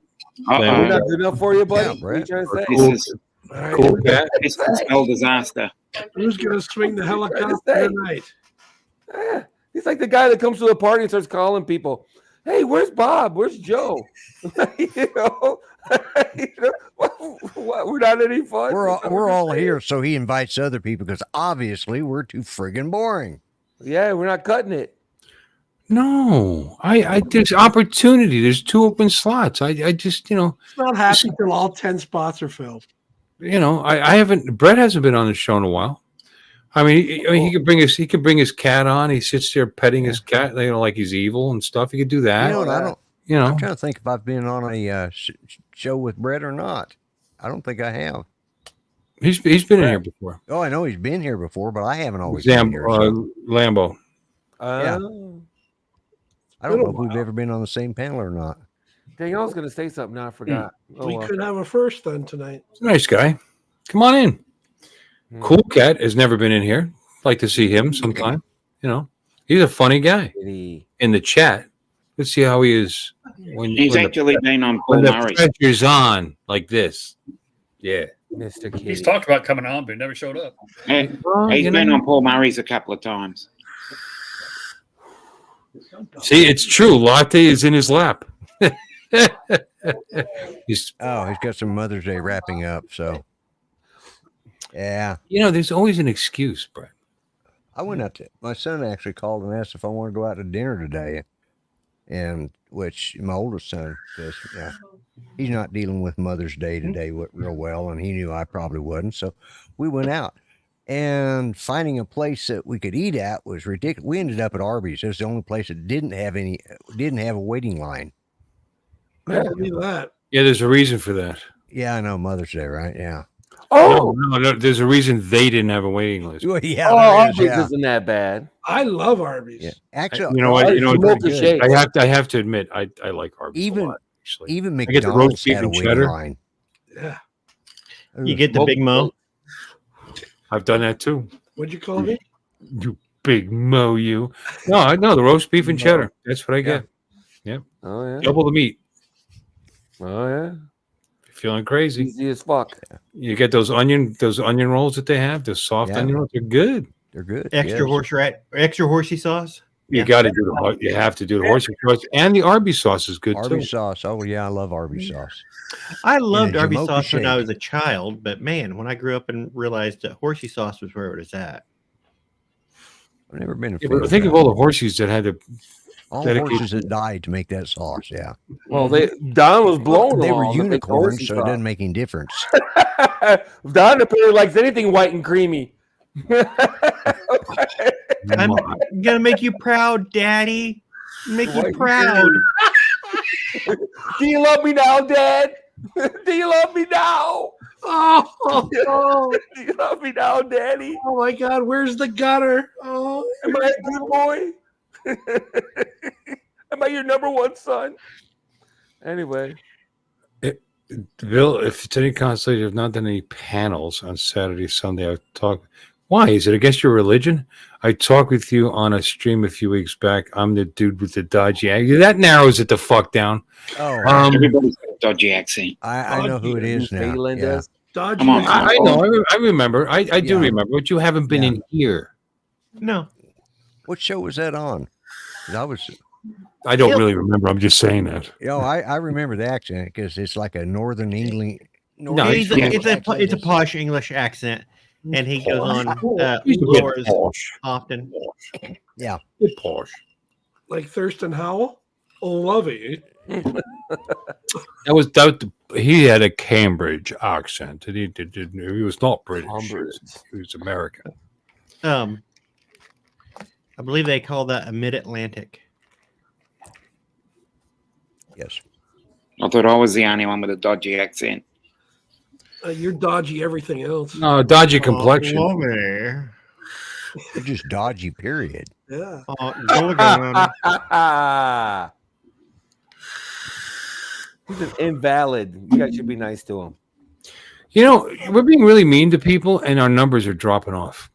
We're not good enough for you, buddy. Yeah, Brett. What are you trying to say? Cool. This is All right. Cool cat. this is spell disaster. Who's gonna swing the helicopter say. tonight? He's like the guy that comes to the party and starts calling people. Hey, where's Bob? Where's Joe? you know, what? We're not any fun. We're all here, so he invites other people because obviously we're too friggin' boring. Yeah, we're not cutting it. No, I there's opportunity. There's 2 open slots. I just, It's not happening until all 10 spots are filled. I haven't. Brett hasn't been on the show in a while. I mean, he could bring his cat on. He sits there petting his cat, like he's evil and stuff. He could do that. I'm trying to think if I've been on a show with Brett or not. I don't think I have. He's been in here before. Oh, I know he's been here before, but I haven't always been here. Lambo. Yeah. I don't know if we've ever been on the same panel or not. Dang, I was going to say something. Now I forgot. We could have a first then tonight. Nice guy. Come on in. Cool Cat has never been in here. Like to see him sometime. He's a funny guy in the chat. Let's see how he is when He's actually been on Paul when the Murray. pressure's on like this. Yeah, Mr. Kitty. He's talked about coming on, but he never showed up. Yeah, he's been on Paul Murray's a couple of times. See, it's true. Latte is in his lap. He's got some Mother's Day wrapping up. So, yeah. There's always an excuse, Brett. I went out to my son actually called and asked if I want to go out to dinner today, and which my oldest son, because he's not dealing with Mother's Day today real well, and he knew I probably wouldn't. So we went out. And finding a place that we could eat at was ridiculous. We ended up at Arby's. It was the only place that didn't have a waiting line. I believe that. Yeah, there's a reason for that. Yeah, I know, Mother's Day, right? Yeah. Oh, no, there's a reason they didn't have a waiting list. Well, yeah, Arby's isn't that bad. I love Arby's. Yeah. Actually, You know what? Shake. I have to admit, I like Arby's a lot, actually. Even I get the roast McDonald's beef had a and waiting cheddar. line. Yeah. You get the Big Mo. I've done that too. What'd you call me? You big mo, you. No, the roast beef and cheddar. That's what I get. Yep. Oh yeah. Double the meat. Oh yeah. Feeling crazy. Easy as fuck. You get those onion rolls that they have, those soft onion rolls. They're good. They're good. Extra horsey sauce. You got to do you have to do the horsey sauce, and the Arby's sauce is good Arby's too. sauce. Oh yeah, I love Arby's sauce. I loved And a Arby's Jamocha sauce when I shake. was a child, but man, when I grew up and realized that horsey sauce was where it was at. I've never been a Yeah, fan but think of all the horses that had to. all the horses that died to make that sauce. Yeah. Well, Don was blown. They were along to make unicorns, horsey so it sauce. doesn't make any difference. Don apparently likes anything white and creamy. I'm gonna make you proud, Daddy. Make you proud. Do you love me now, Dad? Do you love me now? Oh, Do you love me now, Daddy? oh my God, where's the gutter? Oh, Am I a good boy? Am I your number one son? Anyway. Bill, if it's any consolation, I've not done any panels on Saturday, Sunday. I've talked. Why? Is it against your religion? I talked with you on a stream a few weeks back. I'm the dude with the dodgy accent. That narrows it the fuck down. Oh, Everybody's got a dodgy accent. I know who it is now. Yeah. Dodgy. Come on. I know. I remember. I do Yeah. remember, but you haven't been in here. No. What show was that on? 'Cause I don't really remember. I'm just saying that. I remember the accent because it's like a Northern England. No, It's yeah. a posh English accent. and he goes on He's a bit Laura's posh. often. Yeah. Bit posh. Like Thurston Howell? Love it. He had a Cambridge accent. He was not British. He was American. I believe they call that a mid-Atlantic. Yes. I thought I was the only one with a dodgy accent. You're dodgy everything else. No, dodgy complexion. You're just dodgy, period. Yeah. He's an invalid. You guys should be nice to him. You know, we're being really mean to people, and our numbers are dropping off.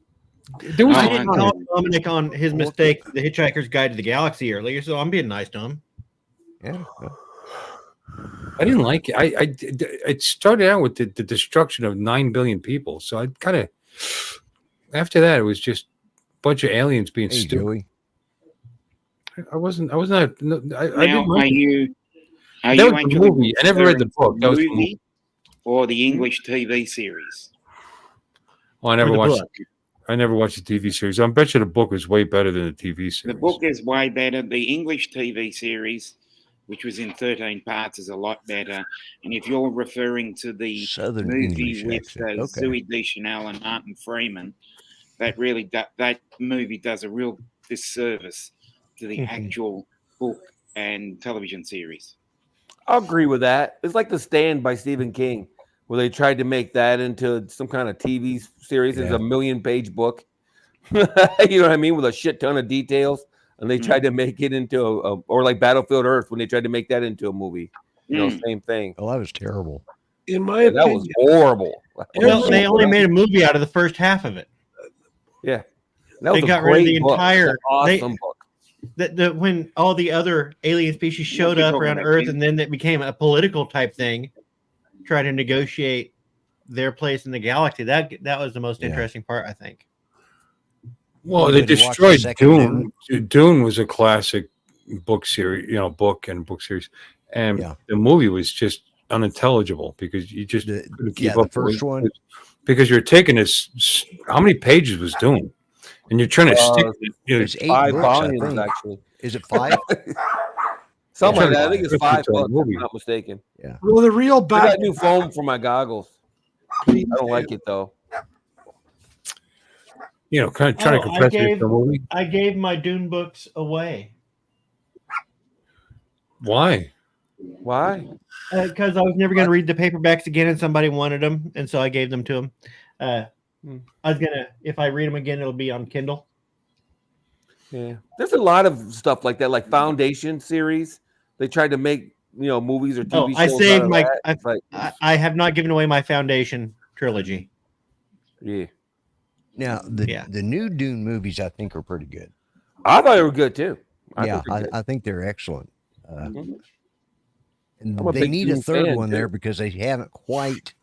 There was I didn't call Dominic on his mistake, The Hitchhiker's Guide to the Galaxy earlier, so I'm being nice to him. Yeah. I didn't like it. It started out with the destruction of 9 billion people. So I kind of, after that, it was just a bunch of aliens being stupid. Joey. I wasn't. I didn't like Are you that was the movie. I never read the book. That was the movie or the English TV series? Well, I never watched the TV series. I bet you the book was way better than the TV series. The book is way better. The English TV series, which was in 13 parts, is a lot better. And if you're referring to the Southern movie English with accent. Zooey Deschanel and Martin Freeman, that movie does a real disservice to the actual book and television series. I'll agree with that. It's like The Stand by Stephen King, where they tried to make that into some kind of TV series. It's a 1,000,000-page book. You know what I mean? With a shit ton of details. And they tried to make it into or like Battlefield Earth when they tried to make that into a movie. You know, same thing. Oh, that was terrible. In my opinion, that was horrible. Well, they only made a movie out of the first half of it. Yeah. That was They got rid of the book. entire Awesome book. When all the other alien species showed up around Earth, and then it became a political type thing, try to negotiate their place in the galaxy. That was the most interesting part, I think. Well, they destroyed Dune. Dune was a classic book series, book series, and the movie was just unintelligible because you just couldn't keep up. The first one, because you're taking this. How many pages was Dune? And you're trying to stick. It's 8 5 books, volumes, actually. Is it 5? Something like that. I think it's 5 books, if I'm not mistaken. Yeah. Well, the real I got new foam for my goggles. I don't like it though. Kind of trying to compress it the movie. I gave my Dune books away. Why? Because I was never going to read the paperbacks again, and somebody wanted them, and so I gave them to them. I was gonna, if I read them again, it'll be on Kindle. Yeah, there's a lot of stuff like that, like Foundation series. They tried to make movies or TV shows. I saved my. I have not given away my Foundation trilogy. Yeah. Now the new Dune movies, I think, are pretty good. I thought they were good too. I think they're excellent. And I'm a they big need a Dune third fan, one too. there because they haven't quite.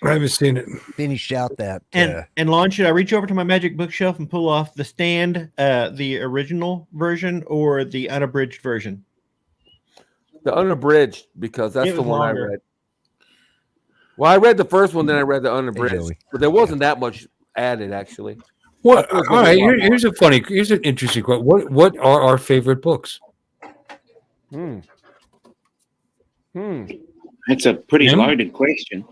I haven't seen it. Finished out that. And Lon, should I reach over to my magic bookshelf and pull off The Stand, the original version, or the unabridged version? The unabridged, because that's the one longer. I read. Well, I read the first one, then I read the unabridged, but there wasn't that much added actually. What? All right. Here's an interesting question. What are our favorite books? That's a pretty loaded question.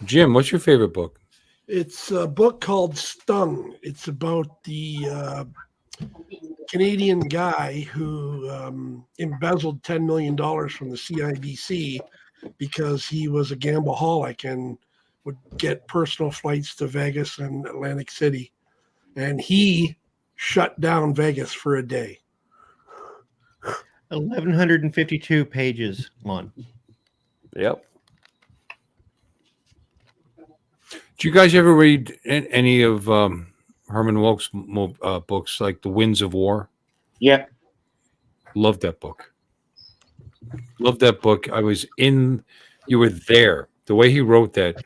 Jim, what's your favorite book? It's a book called Stung. It's about the Canadian guy who embezzled $10 million from the CIBC because he was a gambleaholic and would get personal flights to Vegas and Atlantic City. And he shut down Vegas for a day. 1,152 pages, Lon. Yep. Did you guys ever read any of Herman Wouk's books, like The Winds of War? Yeah. Love that book. I was you were there. The way he wrote that,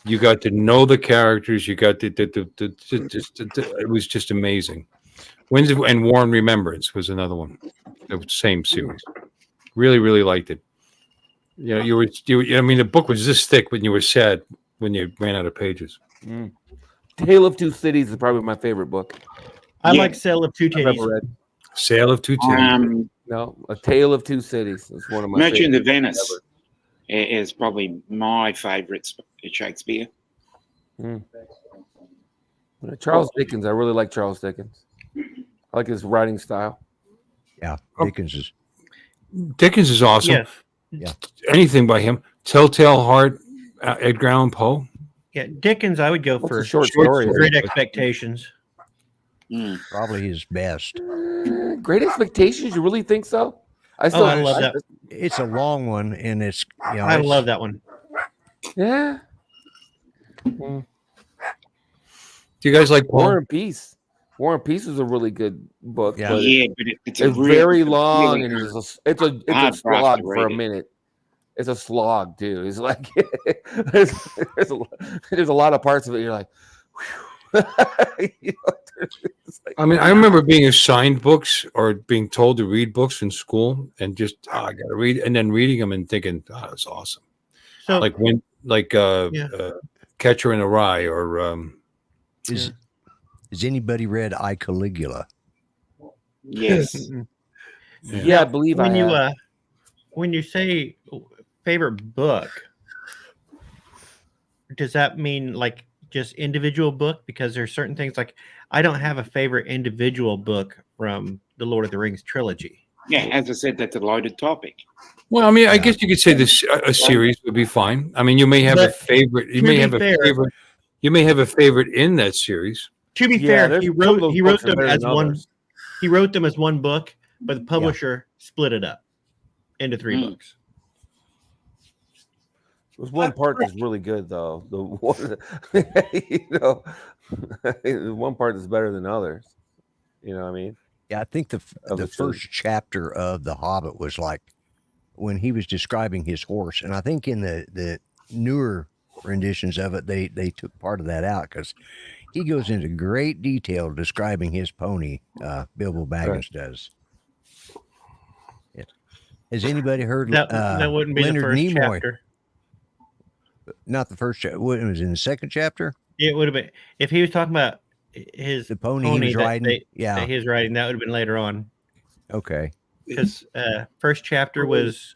you got to know the characters. You got it was just amazing. Winds of and War and Remembrance was another one. The same series. Really, really liked it. I mean, the book was this thick when you were sad. when you ran out of pages. Tale of Two Cities is probably my favorite book I like Sale of Two I've ever Titties. read. Sale of Two Titties. No, A Tale of Two Cities is one of my Merchant of favorites Venice is probably my favorite Shakespeare. Charles Dickens. I really like Charles Dickens. I like his writing style. Yeah, Dickens is awesome. Yeah. Yeah. Anything by him. Telltale Heart, Edgar Allan Poe. Yeah, Dickens, I would go What's for a short story? Great Expectations. probably his best. Great Expectations. You really think so? I love that. It's a long one, and it's I love that one. Yeah. Do you guys like War Poe? and Peace? War and Peace is a really good book. Yeah. but It's very long, and it's a hard for us slog to for read a it. minute. It's a slog, dude. It's like there's a lot of parts of it. You're like, it's like, I mean, I remember being assigned books or being told to read books in school, and just I got to read, and then reading them and thinking, "Oh, that's awesome." So Like Catcher in the Rye, or Has anybody read I Caligula? Yes. yeah, I believe when I you have. when you say favorite book, does that mean like just individual book? Because there's certain things like I don't have a favorite individual book from the Lord of the Rings trilogy. Yeah, as I said, that's a loaded topic. well, I mean, I guess you could say this a series would be fine. I mean, you may have a But favorite. You to may be have a fair- favorite. You may have a favorite in that series. To be Yeah, fair, there's he some of wrote those he wrote books are them better as than one. others. He wrote them as one book, but the publisher split it up into 3 books. There's one part that's really good though. The one, the one part that's better than others. You know what I mean? Yeah, I think the first chapter of The Hobbit was like when he was describing his horse, and I think in the newer renditions of it, they took part of that out because he goes into great detail describing his pony. Bilbo Baggins does. Yeah. Has anybody heard That wouldn't be Leonard the first Nimoy? chapter. Not the first chapter. What, it was in the second chapter? It would have been if he was talking about his The pony he was riding? that he was riding. That would have been later on. Okay. Because first chapter was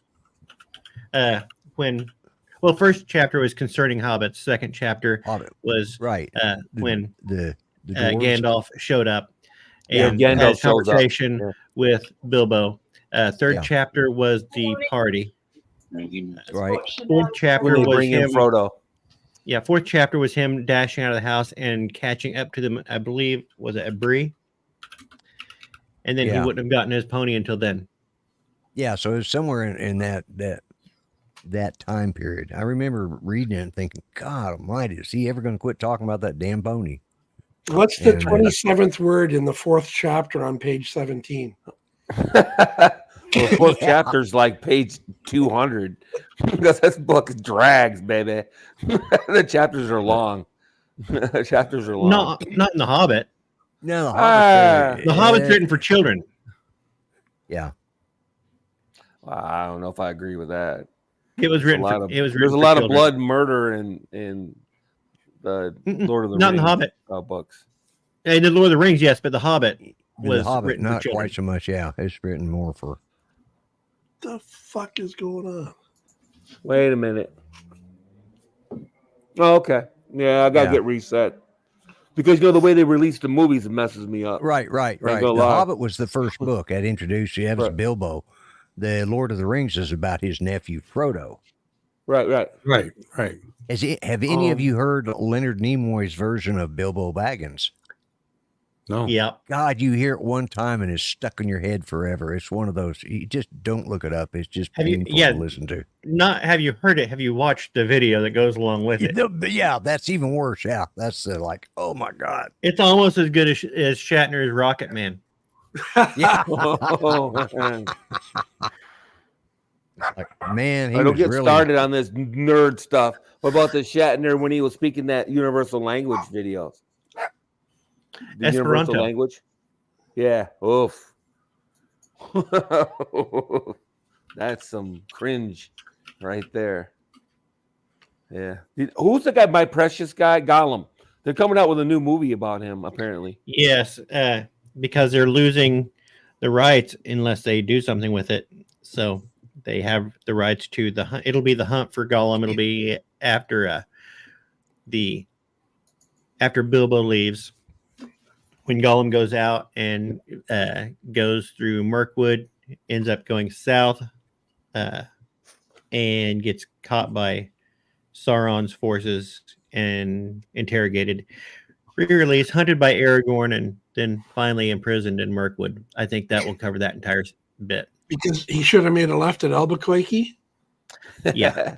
first chapter was concerning hobbits. Second chapter Hobbit. was Right. when the dwarves? Gandalf showed up Yeah, and Gandalf had a shows up. conversation Yeah. with Bilbo. Third Yeah. chapter was the party. Right. Fourth chapter When they was bring in him. Frodo. Yeah, fourth chapter was him dashing out of the house and catching up to them. I believe was it a Bree, and then he Yeah. wouldn't have gotten his pony until then. Yeah, so it was somewhere in that time period. I remember reading it and thinking, God almighty, is he ever going to quit talking about that damn pony? What's the And, 27th word in the 4th chapter on page 17? Well, the fourth chapter's like page 200 because this book drags, baby. The chapters are long. Chapters are long. Not in the Hobbit. No, The Hobbit's written for children. Yeah. I don't know if I agree with that. It was written. There's for a lot of children. blood, murder, in the Lord of the Not in Rings the Hobbit. Books. And the Lord of the Rings, yes, but the Hobbit was The Hobbit, written for not children. quite so much. Yeah, it's written more for. The fuck is going on? Wait a minute. Oh, okay. Yeah, I gotta get reset because the way they release the movies, it messes me up. Right. The Hobbit was the first book that introduced you. That was Bilbo. The Lord of the Rings is about his nephew Frodo. Right. Have any of you heard Leonard Nimoy's version of Bilbo Baggins? No. Yeah. God, you hear it one time and it's stuck in your head forever. It's one of those. You just don't look it up. It's just painful to listen to. Not have you heard it? Have you watched the video that goes along with it? Yeah, that's even worse. Yeah, that's like, oh my God. It's almost as good as Shatner's Rocket Man. Yeah. Like, man, he I don't was get really started on this nerd stuff. What about the Shatner when he was speaking that universal language videos? The Esperanto. universal language? Yeah. Oof. That's some cringe right there. Yeah. Who's the guy? My precious guy, Gollum. They're coming out with a new movie about him, apparently. Yes, because they're losing the rights unless they do something with it. So they have the rights to the hunt. It'll be the hunt for Gollum. It'll be after after Bilbo leaves, when Gollum goes out and goes through Mirkwood, ends up going south, and gets caught by Sauron's forces and interrogated, re-released, hunted by Aragorn, and then finally imprisoned in Mirkwood. I think that will cover that entire bit. Because he should have made a left at Albuquerque. Yeah.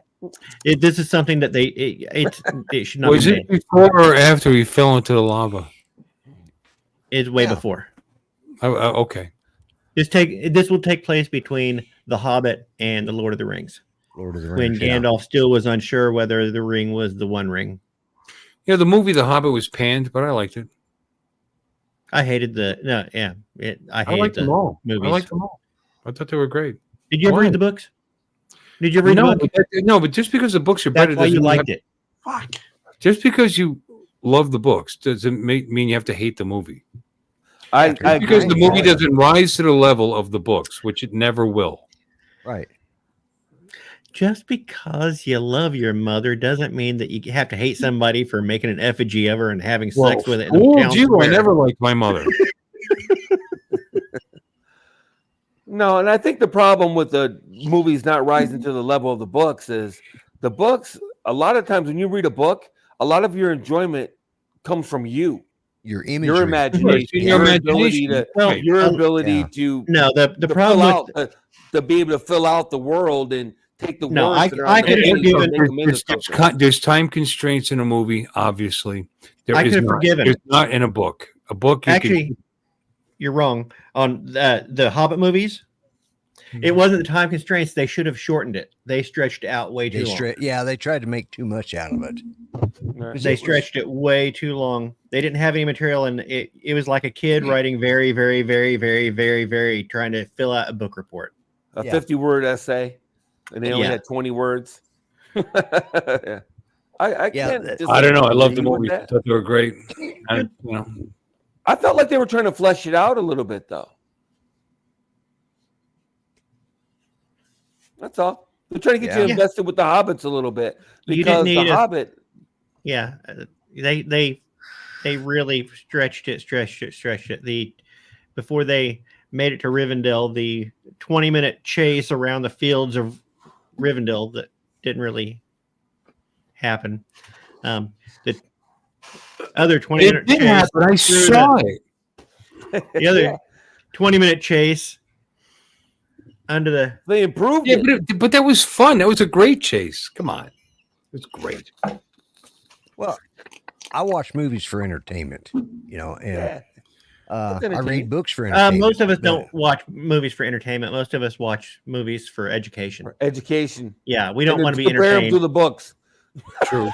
This is something that it should not Was be it made. before or after he fell into the lava? It's way before. Okay. This will take place between The Hobbit and The Lord of the Rings. Lord of the When Rings. Gandalf still was unsure whether the ring was the One Ring. Yeah, the movie The Hobbit was panned, but I liked it. I hated I hated liked them all. movies. I liked them all. I thought they were great. Did you ever read the books? Did you ever read the book? But just because the books are better, That's why you liked it. Fuck. Just because you love the books doesn't mean you have to hate the movie. Because the movie doesn't rise to the level of the books, which it never will. Right. Just because you love your mother doesn't mean that you have to hate somebody for making an effigy of her and having sex with it. I never liked my mother. No, and I think the problem with the movies not rising to the level of the books is the books, a lot of times when you read a book, a lot of your enjoyment comes from you. Your imagery. Your imagination. Your ability to the problem to be able to fill out the world and take the No, words I could have forgiven. There's time constraints in a movie, obviously. I could have forgiven. There's not in a book. A book, you're wrong on the Hobbit movies. It wasn't the time constraints. They should have shortened it. They stretched it out way too long. Yeah, they tried to make too much out of it. They stretched it way too long. They didn't have any material, and it was like a kid writing very, very, very, very, very, very, trying to fill out a book report. A 50-word essay, and they only had 20 words. Yeah. I can't. I don't know. I love the movie. I thought they were great. I felt like they were trying to flesh it out a little bit, though. That's all. They're trying to get you invested with the Hobbits a little bit because the Hobbit. Yeah, they really stretched it. Before they made it to Rivendell, the 20-minute chase around the fields of Rivendell that didn't really happen. The other 20-minute chase. Happen. I saw it. The other 20-minute chase under the. They improved it. But that was fun. That was a great chase. Come on. It was great. Well, I watch movies for entertainment, and I read books for entertainment. Most of us don't watch movies for entertainment. Most of us watch movies for education. Yeah, we don't want to be entertained. To the books. True.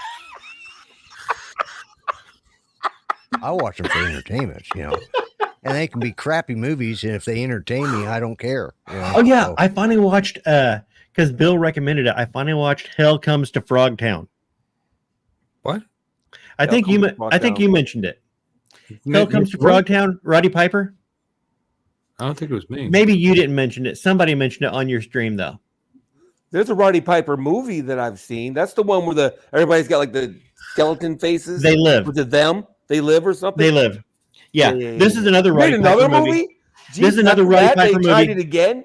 I watch them for entertainment, and they can be crappy movies, and if they entertain me, I don't care. Oh yeah, so. I finally watched because Bill recommended it. I finally watched Hell Comes to Frogtown. What? I think you mentioned it. Hell Comes to Frogtown. Roddy Piper. I don't think it was me. Maybe you didn't mention it. Somebody mentioned it on your stream though. There's a Roddy Piper movie that I've seen. That's the one where everybody's got like the skeleton faces. They live. Was it them? They live or something? They live. Yeah. This is another Roddy Piper movie. Jeez, this is another Roddy Piper movie. Tried it again.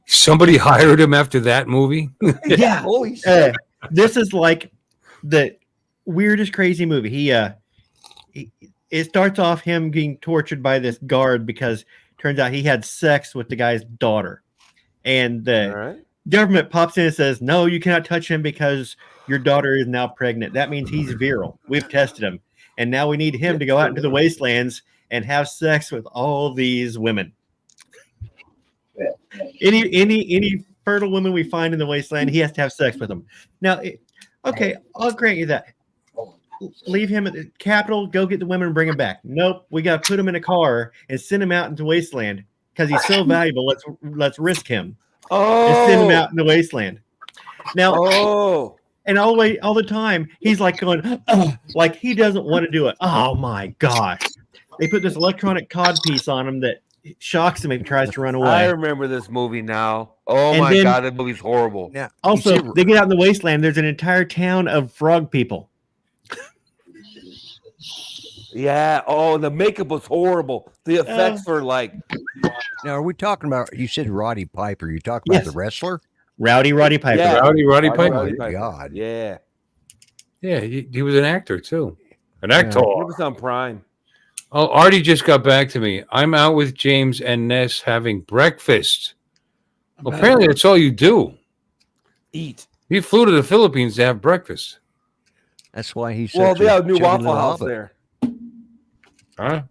Somebody hired him after that movie. Yeah. Holy shit. This is like the weirdest crazy movie. It starts off him being tortured by this guard because it turns out he had sex with the guy's daughter. And the government pops in and says, no, you cannot touch him because your daughter is now pregnant. That means he's virile. We've tested him. And now we need him to go out into the wastelands and have sex with all these women. Any fertile woman we find in the wasteland, he has to have sex with them. Now, okay, I'll grant you that. Leave him at the Capitol, go get the women and bring him back. Nope, we got to put him in a car and send him out into wasteland because he's so valuable. Let's risk him. And send him out in the wasteland. Now, And all the time, he's like going, like he doesn't want to do it. Oh my gosh. They put this electronic codpiece on him that shocks him if he tries to run away. I remember this movie now. Oh And my then- God, that movie's horrible. Yeah. Also, they get out in the wasteland. There's an entire town of frog people. Yeah. Oh, the makeup was horrible. The effects were like. Now, are we talking about? You said Roddy Piper. You talking about Yes. the wrestler? Rowdy Piper. Yeah. Roddy Piper. Oh, my God. Yeah. Yeah, he was an actor too. An actor. It was on Prime. Oh, Artie just got back to me. I'm out with James and Ness having breakfast. Well, apparently, that's all you do. Eat. He flew to the Philippines to have breakfast. That's why he's. Well, such they a have a new chubby Waffle little House hobbit. there. Huh?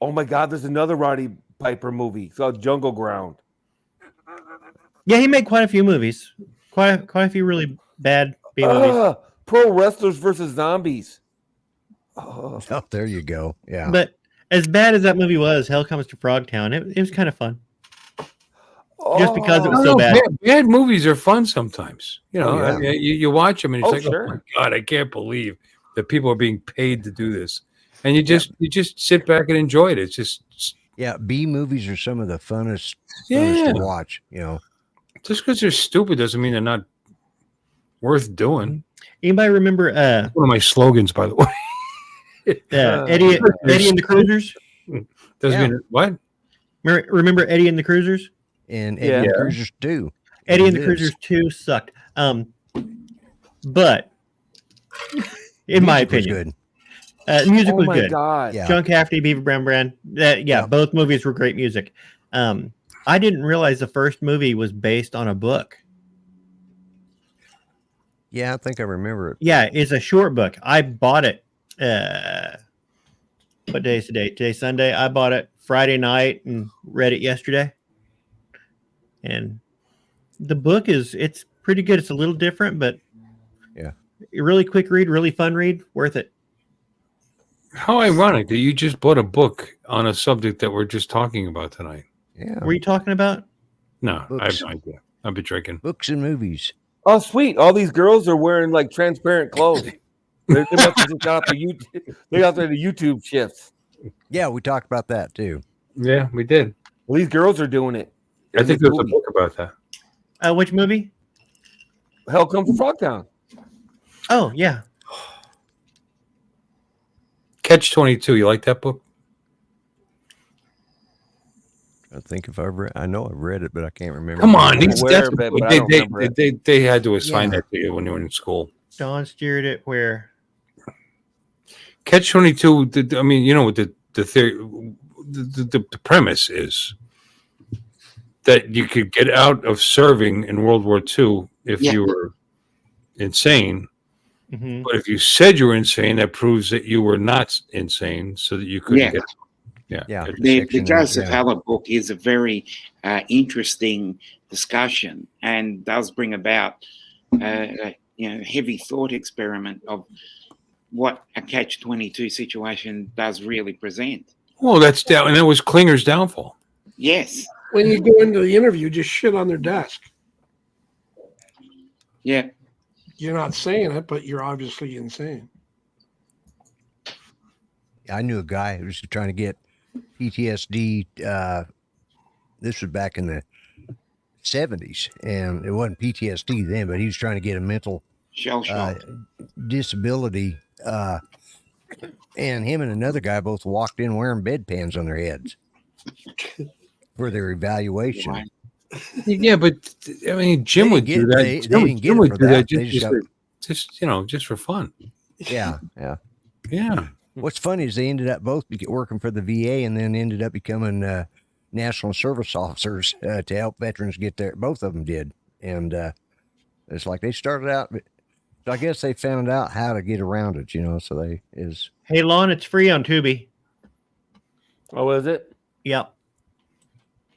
Oh my God, there's another Roddy Piper movie called Jungle Ground. Yeah, he made quite a few movies. Quite a few really bad B movies. Pro Wrestlers versus Zombies. Oh, there you go. Yeah. But as bad as that movie was, Hell Comes to Frogtown, it was kind of fun. Just because it was so bad. Bad movies are fun sometimes. You know, Yeah. I mean, you watch them and it's Oh, like, sure. oh my God, I can't believe that people are being paid to do this. And you just sit back and enjoy it. It's just Yeah, B movies are some of the funnest Yeah. to watch. You know, just because they're stupid doesn't mean they're not worth doing. Anybody remember One of my slogans, by the way. Eddie and the Cruisers? Doesn't Yeah. mean what? Remember Eddie and the Cruisers? and Yeah. Eddie and Yeah. the Cruisers too. Eddie and the Lives. Cruisers 2 sucked. But in my Music was opinion, good. music Oh was my good. God. Yeah. John Cafferty, Beaver Brown Brand. Yeah. Both movies were great music. I didn't realize the first movie was based on a book. Yeah, I think I remember it. Yeah, it's a short book. I bought it. What day is today? Today's Sunday. I bought it Friday night and read it yesterday. And the book it's pretty good. It's a little different, but Yeah. a really quick read, really fun read, worth it. How ironic that you just bought a book on a subject that we're just talking about tonight. Yeah. What were you talking about? No, I have Books. no idea. I've been drinking. Books and movies. Oh, sweet. All these girls are wearing like transparent clothes. They must have just got off they got there the YouTube shifts. Yeah, we talked about that too. Yeah, we did. Well, these girls are doing it. I think there's a movie. book about that. Which movie? Hell Comes to Frogtown. Oh, yeah. Catch 22. You like that book? I think if I know I've read it, but I can't remember. Come on, I'm these, aware that's, of it, but I don't remember it. they had to assign Yeah. that to you when you were in school. Don steered it where? Catch 22. I mean, you know what the theory, the premise is that you could get out of serving in World War II if Yeah. you were insane. Mhm. But if you said you were insane, that proves that you were not insane, so that you couldn't Yeah. get. Yeah. The Section, Joseph yeah. Heller book is a very interesting discussion and does bring about heavy thought experiment of what a catch-22 situation does really present. Well, that's down, and that was Klinger's downfall. Yes. When you go into the interview, just shit on their desk. Yeah. You're not saying it, but you're obviously insane. I knew a guy who was trying to get PTSD. This was back in the 70s, and it wasn't PTSD then, but he was trying to get a mental Shell shock. disability. And him and another guy both walked in wearing bedpans on their heads for their evaluation. Right. Yeah, but I mean, Jim They would didn't do get- that. they Jim didn't get Jim it would for do that. that They just just for fun. Yeah, yeah. Yeah. What's funny is they ended up both working for the VA and then ended up becoming national service officers to help veterans get there. Both of them did. And it's like they started out, but I guess they found out how to get around it, so they is. Hey, Lon, it's free on Tubi. Oh, is it? Yep.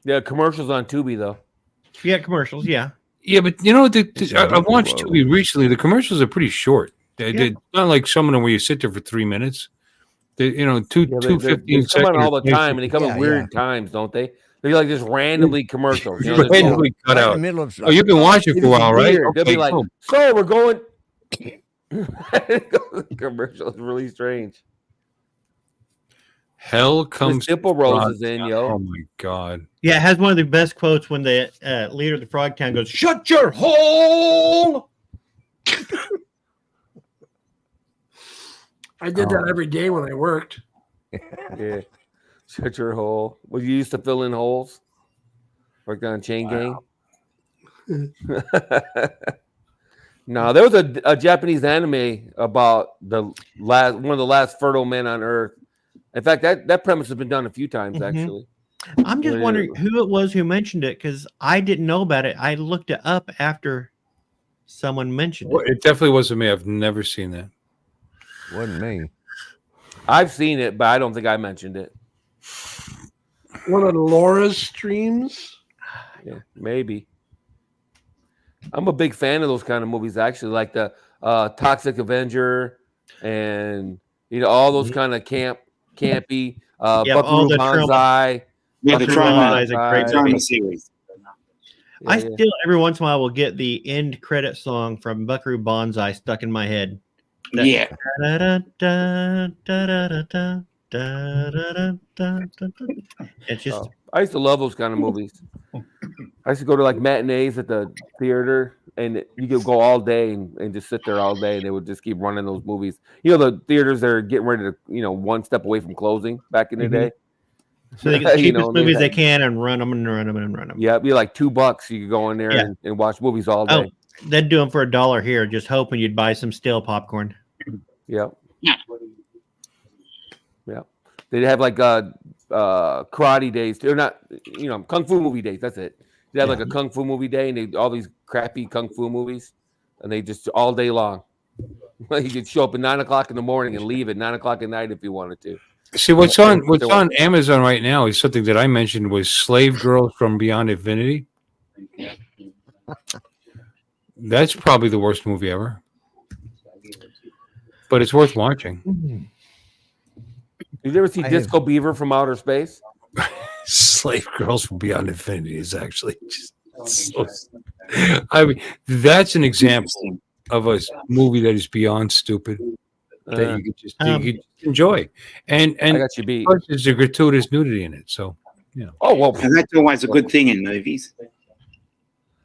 Yeah, commercials on Tubi though. Yeah, commercials. Yeah. Yeah, but I watched Tubi recently. The commercials are pretty short. They're not like some of them where you sit there for 3 minutes. They, two 15 they come on all the seconds. time, and they come at weird times, don't they? They're like just randomly commercials. Randomly cut right out. in the middle of. Oh, you've been watching for a while, right? They'll be like, "So we're going." Commercial is really strange. Hell comes. Simple Roses in, yo. Oh my god. Yeah, it has one of the best quotes when the leader of the Frog Town goes, "Shut your hole." I did that every day when I worked. Yeah. Shut your hole. Well, you used to fill in holes? Worked on Chain Gang? No, there was a Japanese anime about one of the last fertile men on Earth. In fact, that premise has been done a few times, actually. I'm just wondering who it was who mentioned it, because I didn't know about it. I looked it up after someone mentioned it. It definitely wasn't me. I've never seen that. Wasn't me. I've seen it, but I don't think I mentioned it. One of Laura's streams. Yeah, maybe. I'm a big fan of those kind of movies, actually, like the Toxic Avenger and all those kind of campy. All the Banzai. Yeah, the Trauma is a great movie. series. I still every once in a while will get the end credit song from Buckaroo Banzai stuck in my head. Yeah. It's just I used to love those kind of movies. I used to go to like matinees at the theater, and you could go all day and just sit there all day, and they would just keep running those movies. The theaters that are getting ready to, one step away from closing back in the day. So they get the cheapest movies they can and run them and run them and run them. Yeah, it'd be like $2. You could go in there and watch movies all day. They'd do them for $1 here, just hoping you'd buy some stale popcorn. Yep. Yeah. They'd have like karate days, or not, kung fu movie days. That's it. They have like a kung fu movie day, and all these crappy kung fu movies, and they just all day long. You could show up at 9:00 in the morning and leave at 9:00 at night if you wanted to. See, what's on Amazon right now is something that I mentioned was Slave Girls from Beyond Infinity. That's probably the worst movie ever, but it's worth watching. Did you ever see Disco Beaver from Outer Space? Slave Girls from Beyond Infinity is actually just so. I mean, that's an example of a movie that is beyond stupid that you could enjoy, and I got you beat. There's a gratuitous nudity in it, so Oh well, And that's always a good thing in movies.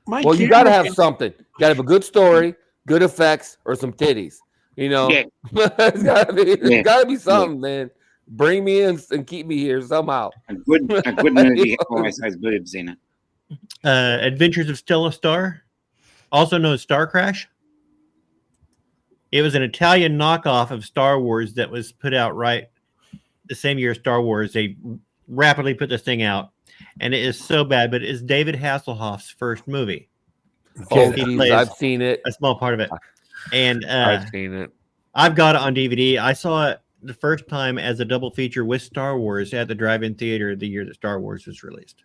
You got to have something. You got to have a good story, good effects, or some titties. It's got to be something, man. Bring me in and keep me here somehow. A good movie always has boobs in it. Adventures of Stella Star, also known as Star Crash. It was an Italian knockoff of Star Wars that was put out right the same year as Star Wars. They rapidly put this thing out, and it is so bad, but it is David Hasselhoff's first movie. I've seen it. A small part of it. And I've seen it. I've got it on DVD. I saw it the first time as a double feature with Star Wars at the drive-in theater the year that Star Wars was released.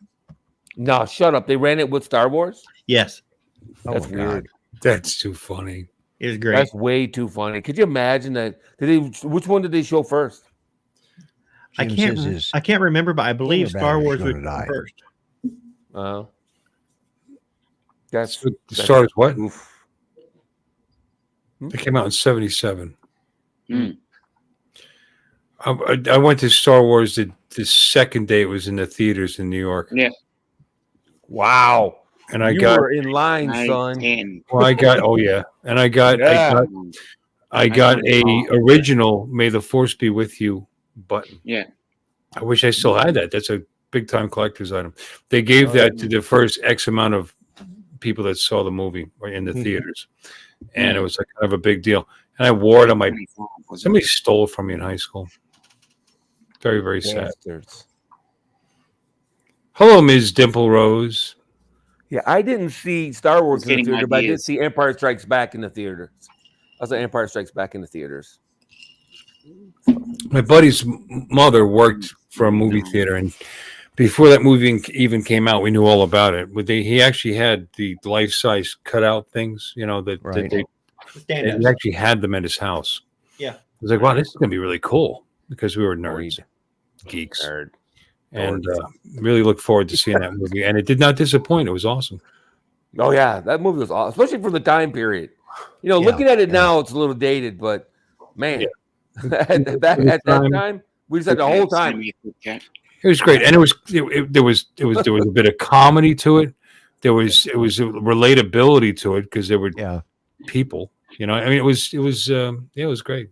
No, shut up. They ran it with Star Wars? Yes. That's weird. That's too funny. It was great. That's way too funny. Could you imagine that? Which one did they show first? I can't remember, but I believe Star Wars was first. That's Star Wars what? It came out in 1977. I went to Star Wars the second day it was in the theaters in New York. Yeah. Wow. And I you were in line, son. Well, I got and I got a original "May the Force Be with You" button. Yeah. I wish I still had that. That's a big time collector's item. They gave that to the first X amount of people that saw the movie in the theaters, and it was like kind of a big deal. And I wore it on my. Somebody stole it from me in high school. Very, very sad. Hello, Ms. Dimple Rose. Yeah, I didn't see Star Wars in the theater, but I did see Empire Strikes Back in the theater. I saw Empire Strikes Back in the theaters. My buddy's mother worked for a movie theater, and before that movie even came out, we knew all about it. He actually had the life-size cutout things, that they actually had them at his house. Yeah. I was like, wow, this is going to be really cool. because we were nerds, geeks, Nerd. and really look forward to seeing that movie. And it did not disappoint. It was awesome. Oh yeah, that movie was awesome, especially for the time period. You know, looking at it now, it's a little dated, but man, at that time, we just had the whole time. It was great, and there was a bit of comedy to it. It was a relatability to it because there were people. You know, I mean, it was great.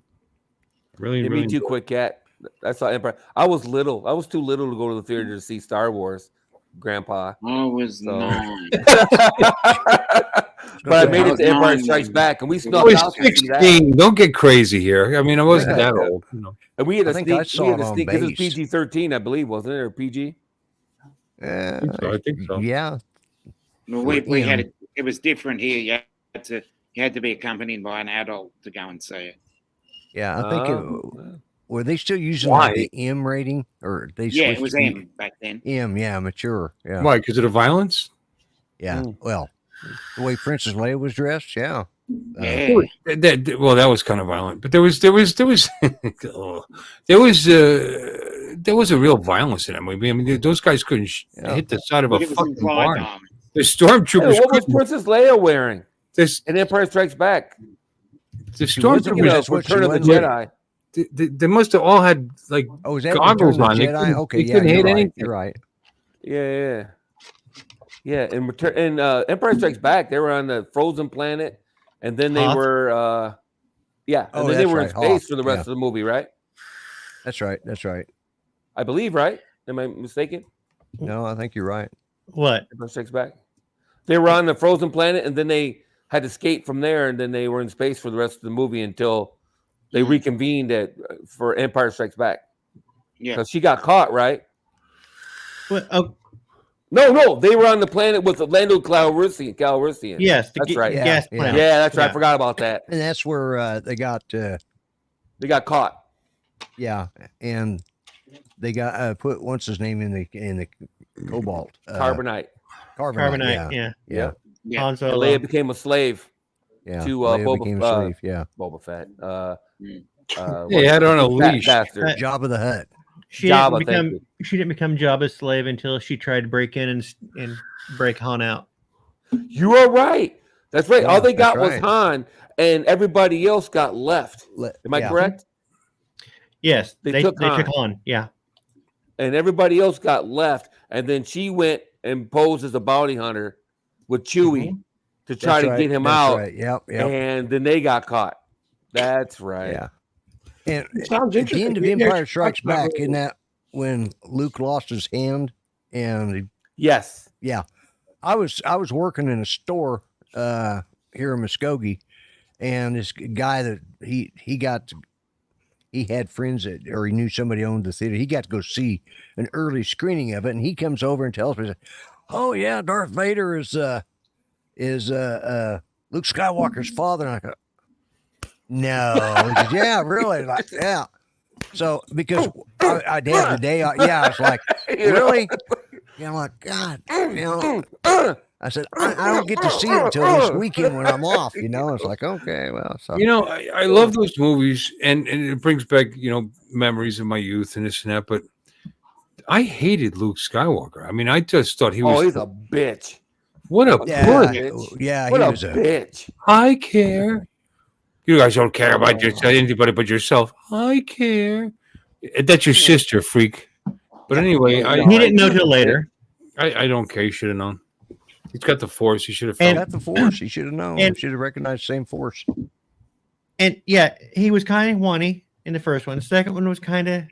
Really, Me too, quick cat. I saw Empire. I was little. I was too little to go to the theater to see Star Wars, Grandpa. I was 9. But I made it to Empire Strikes Back, and we snuck out to see that. 16. Don't get crazy here. I mean, I wasn't that old. You know. And we had a sneak because it was PG-13, I believe, wasn't it, or PG? I think so. Yeah. Well, we had it. It was different here. You had to be accompanied by an adult to go and see it. Yeah, I think were they still using like the M rating, or they? Yeah, it was M back then. M, yeah, mature. Yeah. Why? Because of the violence? Yeah. Well, the way Princess Leia was dressed, yeah. That was kind of violent, but there was there was a real violence in that movie. I mean, those guys couldn't hit the side of a fucking barn. The stormtroopers. Hey, what was Princess Leia wearing? In Empire Strikes Back. The stormtroopers. Return of the Jedi. They must have all had like goggles on. They couldn't hit anything. You're right. Yeah. In Empire Strikes Back, they were on the frozen planet, and then they were, and then they were in space for the rest of the movie, right? That's right. I believe, right? Am I mistaken? No, I think you're right. What? Empire Strikes Back. They were on the frozen planet, and then they had to escape from there, and then they were in space for the rest of the movie until they reconvened for Empire Strikes Back. Yeah, because she got caught, right? What? No, they were on the planet with Lando Calrissian. Yes, that's right. Gas planet. Yeah, that's right. I forgot about that. And that's where they got caught. Yeah, and they got put what's his name in the cobalt carbonite. Carbonite. Yeah. Han Solo. Leia became a slave. Yeah. To Boba Fett. He had her on a leash. Jabba the Hutt. She didn't become Jabba's slave until she tried to break in and break Han out. You are right. That's right. All they got was Han, and everybody else got left. Am I correct? Yes, they took Han. Yeah, and everybody else got left, and then she went and posed as a bounty hunter with Chewie to try to get him out. Right. Yep. And then they got caught. That's right. Yeah. And at the end of Empire Strikes Back, isn't that when Luke lost his hand? And yes, yeah, I was working in a store here in Muskogee, and this guy that he had friends or he knew somebody owned the theater. He got to go see an early screening of it, and he comes over and tells me, "Oh yeah, Darth Vader is Luke Skywalker's father." And I go, "No." He said, "Yeah, really?" Like, yeah. So because I did the day, I was like, "Really?" Yeah, I'm like, "God," I said, I don't get to see it until this weekend when I'm off. It's like, okay, well, so I love those movies, and it brings back memories of my youth and this and that. But I hated Luke Skywalker. I mean, I just thought he was. Oh, he's a bitch. What a puss. Yeah, what he was a bitch. I care. You guys don't care about anybody but yourself. I care. That's your sister, freak. But anyway, he didn't know till later. I don't care. He should have known. He's got the Force. He should have felt. Got the Force. He should have known. He should have recognized the same Force. And yeah, he was kind of whiny in the first one. The second one was kind of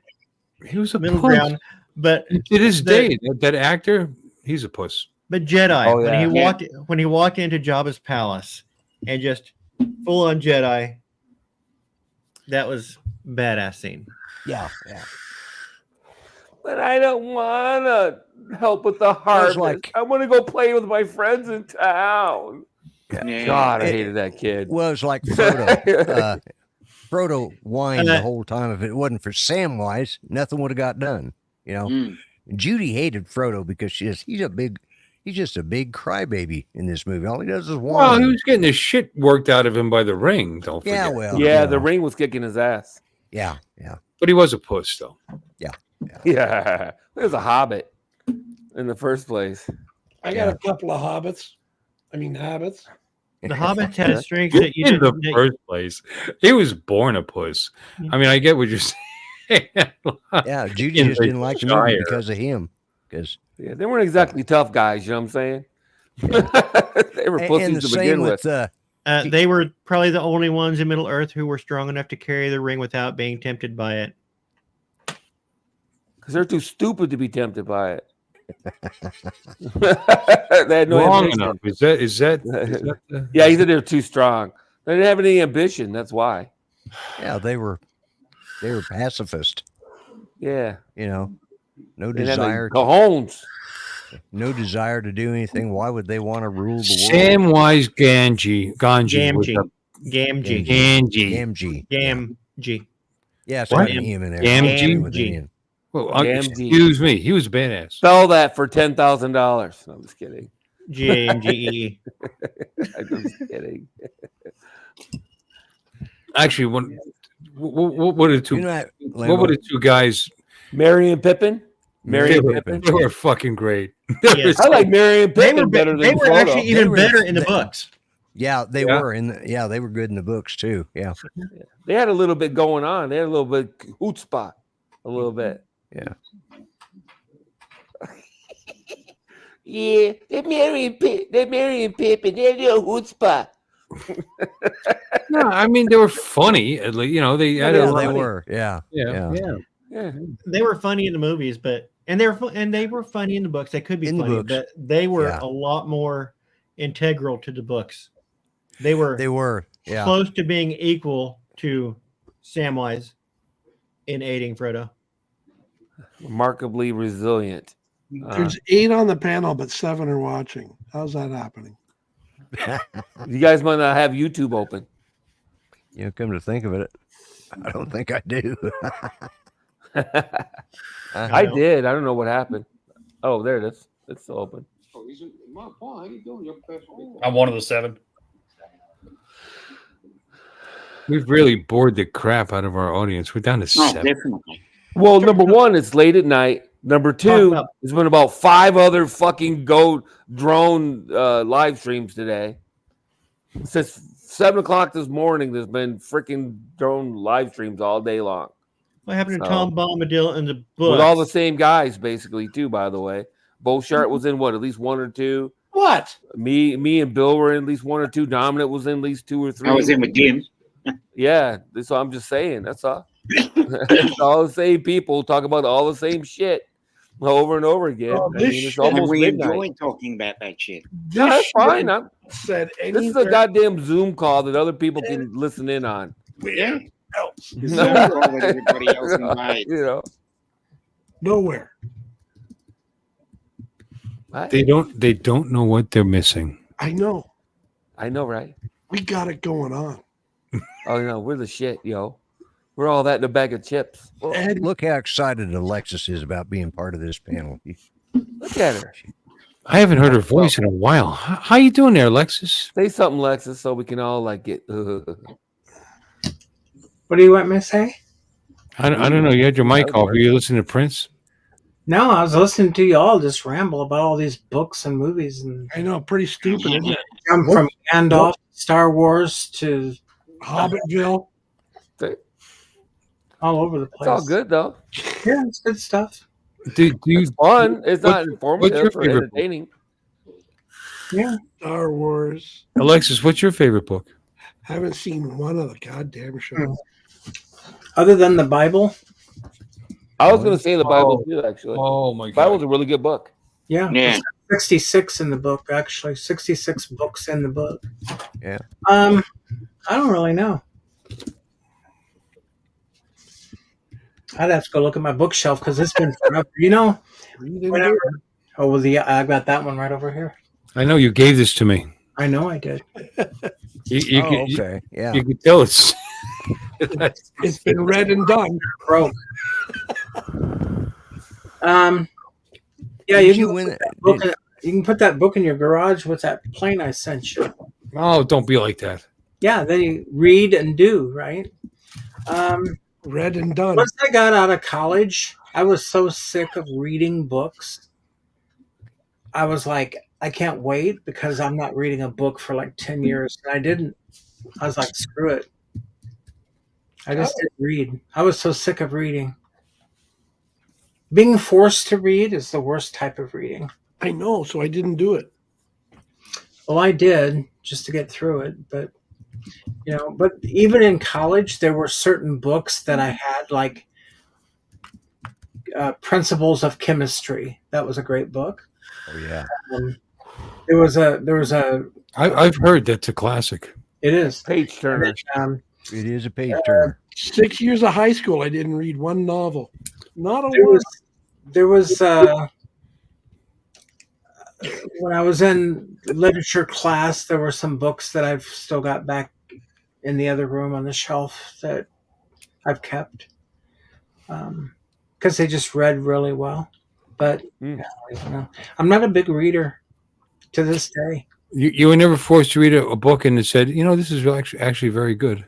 he was a middle puss. ground. But to this day, that actor, he's a puss. But Jedi, when he walked into Jabba's palace and just full on Jedi, that was badass scene. Yeah. But I don't want to help with the harvest. I want to go play with my friends in town. Yeah. God, I hated that kid. Well, it was like Frodo. Frodo whined the whole time. If it wasn't for Samwise, nothing would have got done. Judy hated Frodo because he's just a big crybaby in this movie. All he does is whine. Well, he was getting the shit worked out of him by the ring. Don't forget. Yeah, well, the ring was kicking his ass. Yeah. But he was a puss, though. Yeah. There's a hobbit in the first place. I got a couple of habits. The hobbits had a strength In that you the didn't. first place, he was born a puss. I mean, I get what you're saying. Yeah, Judy In just the didn't like the movie Shire. because of him. Because they weren't exactly tough guys. You know what I'm saying? They were pussies and the to same begin with with. They were probably the only ones in Middle Earth who were strong enough to carry the ring without being tempted by it. Because they're too stupid to be tempted by it. They had no Long ambition. enough. Is that the... Yeah, he said they're too strong. They didn't have any ambition. That's why. yeah, they were pacifist. Yeah. You know, no They didn't have desire. the cojones. No desire to do anything. Why would they want to rule the world? Samwise Gamgee. Gamgee. Yeah, it's What? got an him in there. Gamgee? With an N. Well, Gamgee. excuse me. He was badass. Sell that for $10,000. No, I'm just kidding. GAMGE. I'm just kidding. Actually, what were the two? You know, What were the two guys? Merry and Pippin? They were fucking great. Yes. I like Merry and Pippin better than They were Frodo. actually even better in the books. Yeah, they were they were good in the books too. Yeah. They had a little bit going on. They had a little bit chutzpah, a little bit. Yeah. Yeah, they're Merry and Pippin. They're a little chutzpah. No, I mean they were funny. At least, you know, they had a They lot- were. Yeah. Yeah. They were funny in the movies, but they were funny in the books. They could be In the funny, books. but they were Yeah. a lot more integral to the books. They were Yeah. close to being equal to Samwise in aiding Frodo. Remarkably resilient. There's 8 on the panel, but 7 are watching. How's that happening? You guys might not have YouTube open. You know, come to think of it, I don't think I do. I did. I don't know what happened. Oh, there it is. It's still open. Paul, how you doing? I'm one of the 7. We've really bored the crap out of our audience. We're down to Oh, 7. definitely. Well, number one, it's late at night. Number two, there's been about 5 other fucking drone live streams today. Since 7 o'clock this morning, there's been freaking drone live streams all day long. What happened to Tom Bombadil in the book? With all the same guys, basically, too, by the way. Beauchart was in at least 1 or 2. What? Me and Bill were in at least 1 or 2. Dominant was in at least 2 or 3. I was in with Jim. Yeah, that's what I'm just saying. That's all. It's all the same people talk about all the same shit over and over again. Oh, It's And almost we midnight. enjoy talking about that shit. No, that's fine. Said This is a goddamn Zoom call that other people can listen in on. Yeah. else. The Zoom call that everybody else invites. You know, Nowhere. what? They don't know what they're missing. I know. I know, right? We got it going on. Oh no, we're the shit, yo. We're all that in a bag of chips. Ed, Look how excited Alexis is about being part of this panel. Look at her. I haven't heard her voice in a while. How you doing there, Alexis? Say something, Lexus, so we can all like get. What do you want me to say? I don't know. You had your mic off. Were you listening to Prince? No, I was listening to you all just ramble about all these books and movies, and I know, pretty stupid, isn't it? jump from Gandalf, Star Wars to Hobbitville. all over the It's place. all good though. Yeah, it's good stuff. Do you? It's fun. It's not your informative or favorite book? entertaining. Yeah. Star Wars. Alexis, what's your favorite book? Haven't seen one of the goddamn shows. Other than the Bible. I was going to say the Bible too. Actually, Oh my God! Bible's a really good book. Yeah. Yeah. 66 in the book, actually. 66 books in the book. Yeah. I don't really know. I'd have to go look at my bookshelf because it's been forever. You know, whenever. Oh, well, I got that one right over here. I know you gave this to me. I know I did. You Okay. Yeah. you can tell it's. It's been read and done. Broke. Yeah, you Did you can, win put it? that book in, you can put that book in your garage with that plane I sent you. Oh, don't be like that. Yeah, then you read and do, right? Read and done. Once I got out of college, I was so sick of reading books. I was like, I can't wait because I'm not reading a book for like 10 years. And I didn't. I was like, screw it. I just didn't read. I was so sick of reading. Being forced to read is the worst type of reading. I know, so I didn't do it. Well, I did just to get through it, but but even in college, there were certain books that I had, like Principles of Chemistry. That was a great book. Oh yeah. There was a. I've heard that's a classic. It is Page turner. It is a page turner. 6 years of high school, I didn't read one novel. Not a There one. was when I was in literature class, there were some books that I've still got back in the other room on the shelf that I've kept because they just read really well. But I'm not a big reader to this day. You were never forced to read a book and it said, this is actually very good.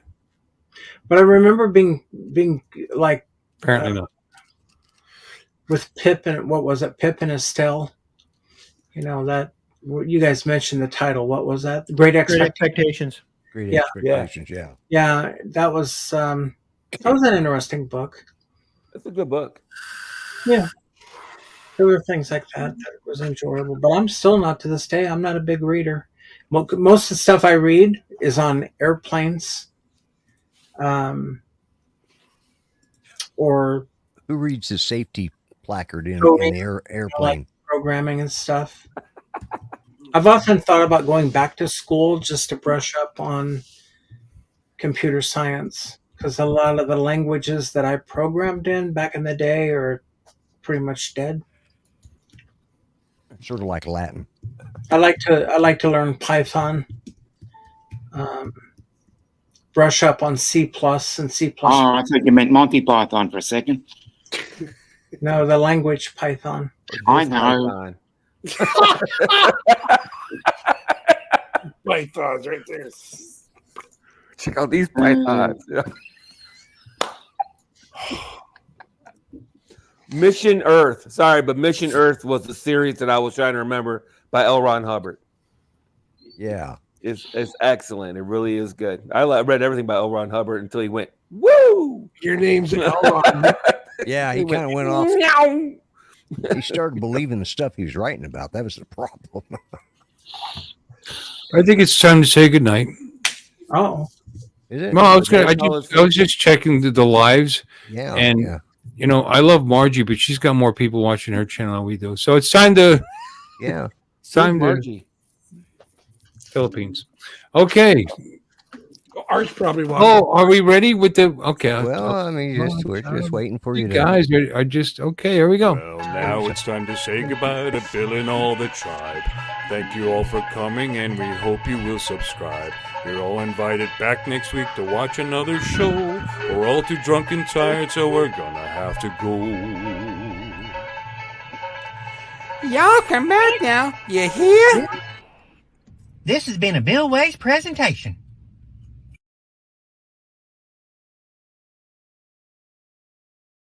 But I remember being like Apparently not. with Pip and what was it? Pip and Estelle. That you guys mentioned the title. What was that? Great Expectations. Great Expectations. Yeah. Yeah, that was an interesting book. That's a good book. Yeah. There were things like that was enjoyable, but I'm still not to this day. I'm not a big reader. Most of the stuff I read is on airplanes, or who reads the safety placard in the airplane? Like programming and stuff. I've often thought about going back to school just to brush up on computer science because a lot of the languages that I programmed in back in the day are pretty much dead. Sort of like Latin. I like to learn Python. Brush up on C+ and C++. Oh, I thought you meant Monty Python for a second. No, the language Python. I know. Pythons right there. Check out these pythons. Mission Earth. Sorry, but Mission Earth was the series that I was trying to remember by L. Ron Hubbard. Yeah. It's excellent. It really is good. I read everything by L. Ron Hubbard until he went, woo! Your name's L. Ron. Yeah, he kind of went off. He started believing the stuff he was writing about. That was the problem. I think it's time to say goodnight. Oh. Is it? No, I was just checking the lives. Yeah. And I love Margie, but she's got more people watching her channel than we do. So it's time to it's time to Margie. Philippines. Okay. Art's probably watching. Oh, are we ready with the Well, I mean, we're just waiting for you guys are just okay, here we go. Well, now it's time to say goodbye to Bill and all the tribe. Thank you all for coming, and we hope you will subscribe. You're all invited back next week to watch another show. We're all too drunk and tired, so we're gonna have to go. Y'all come back now. You hear? This has been a Bill Ways presentation.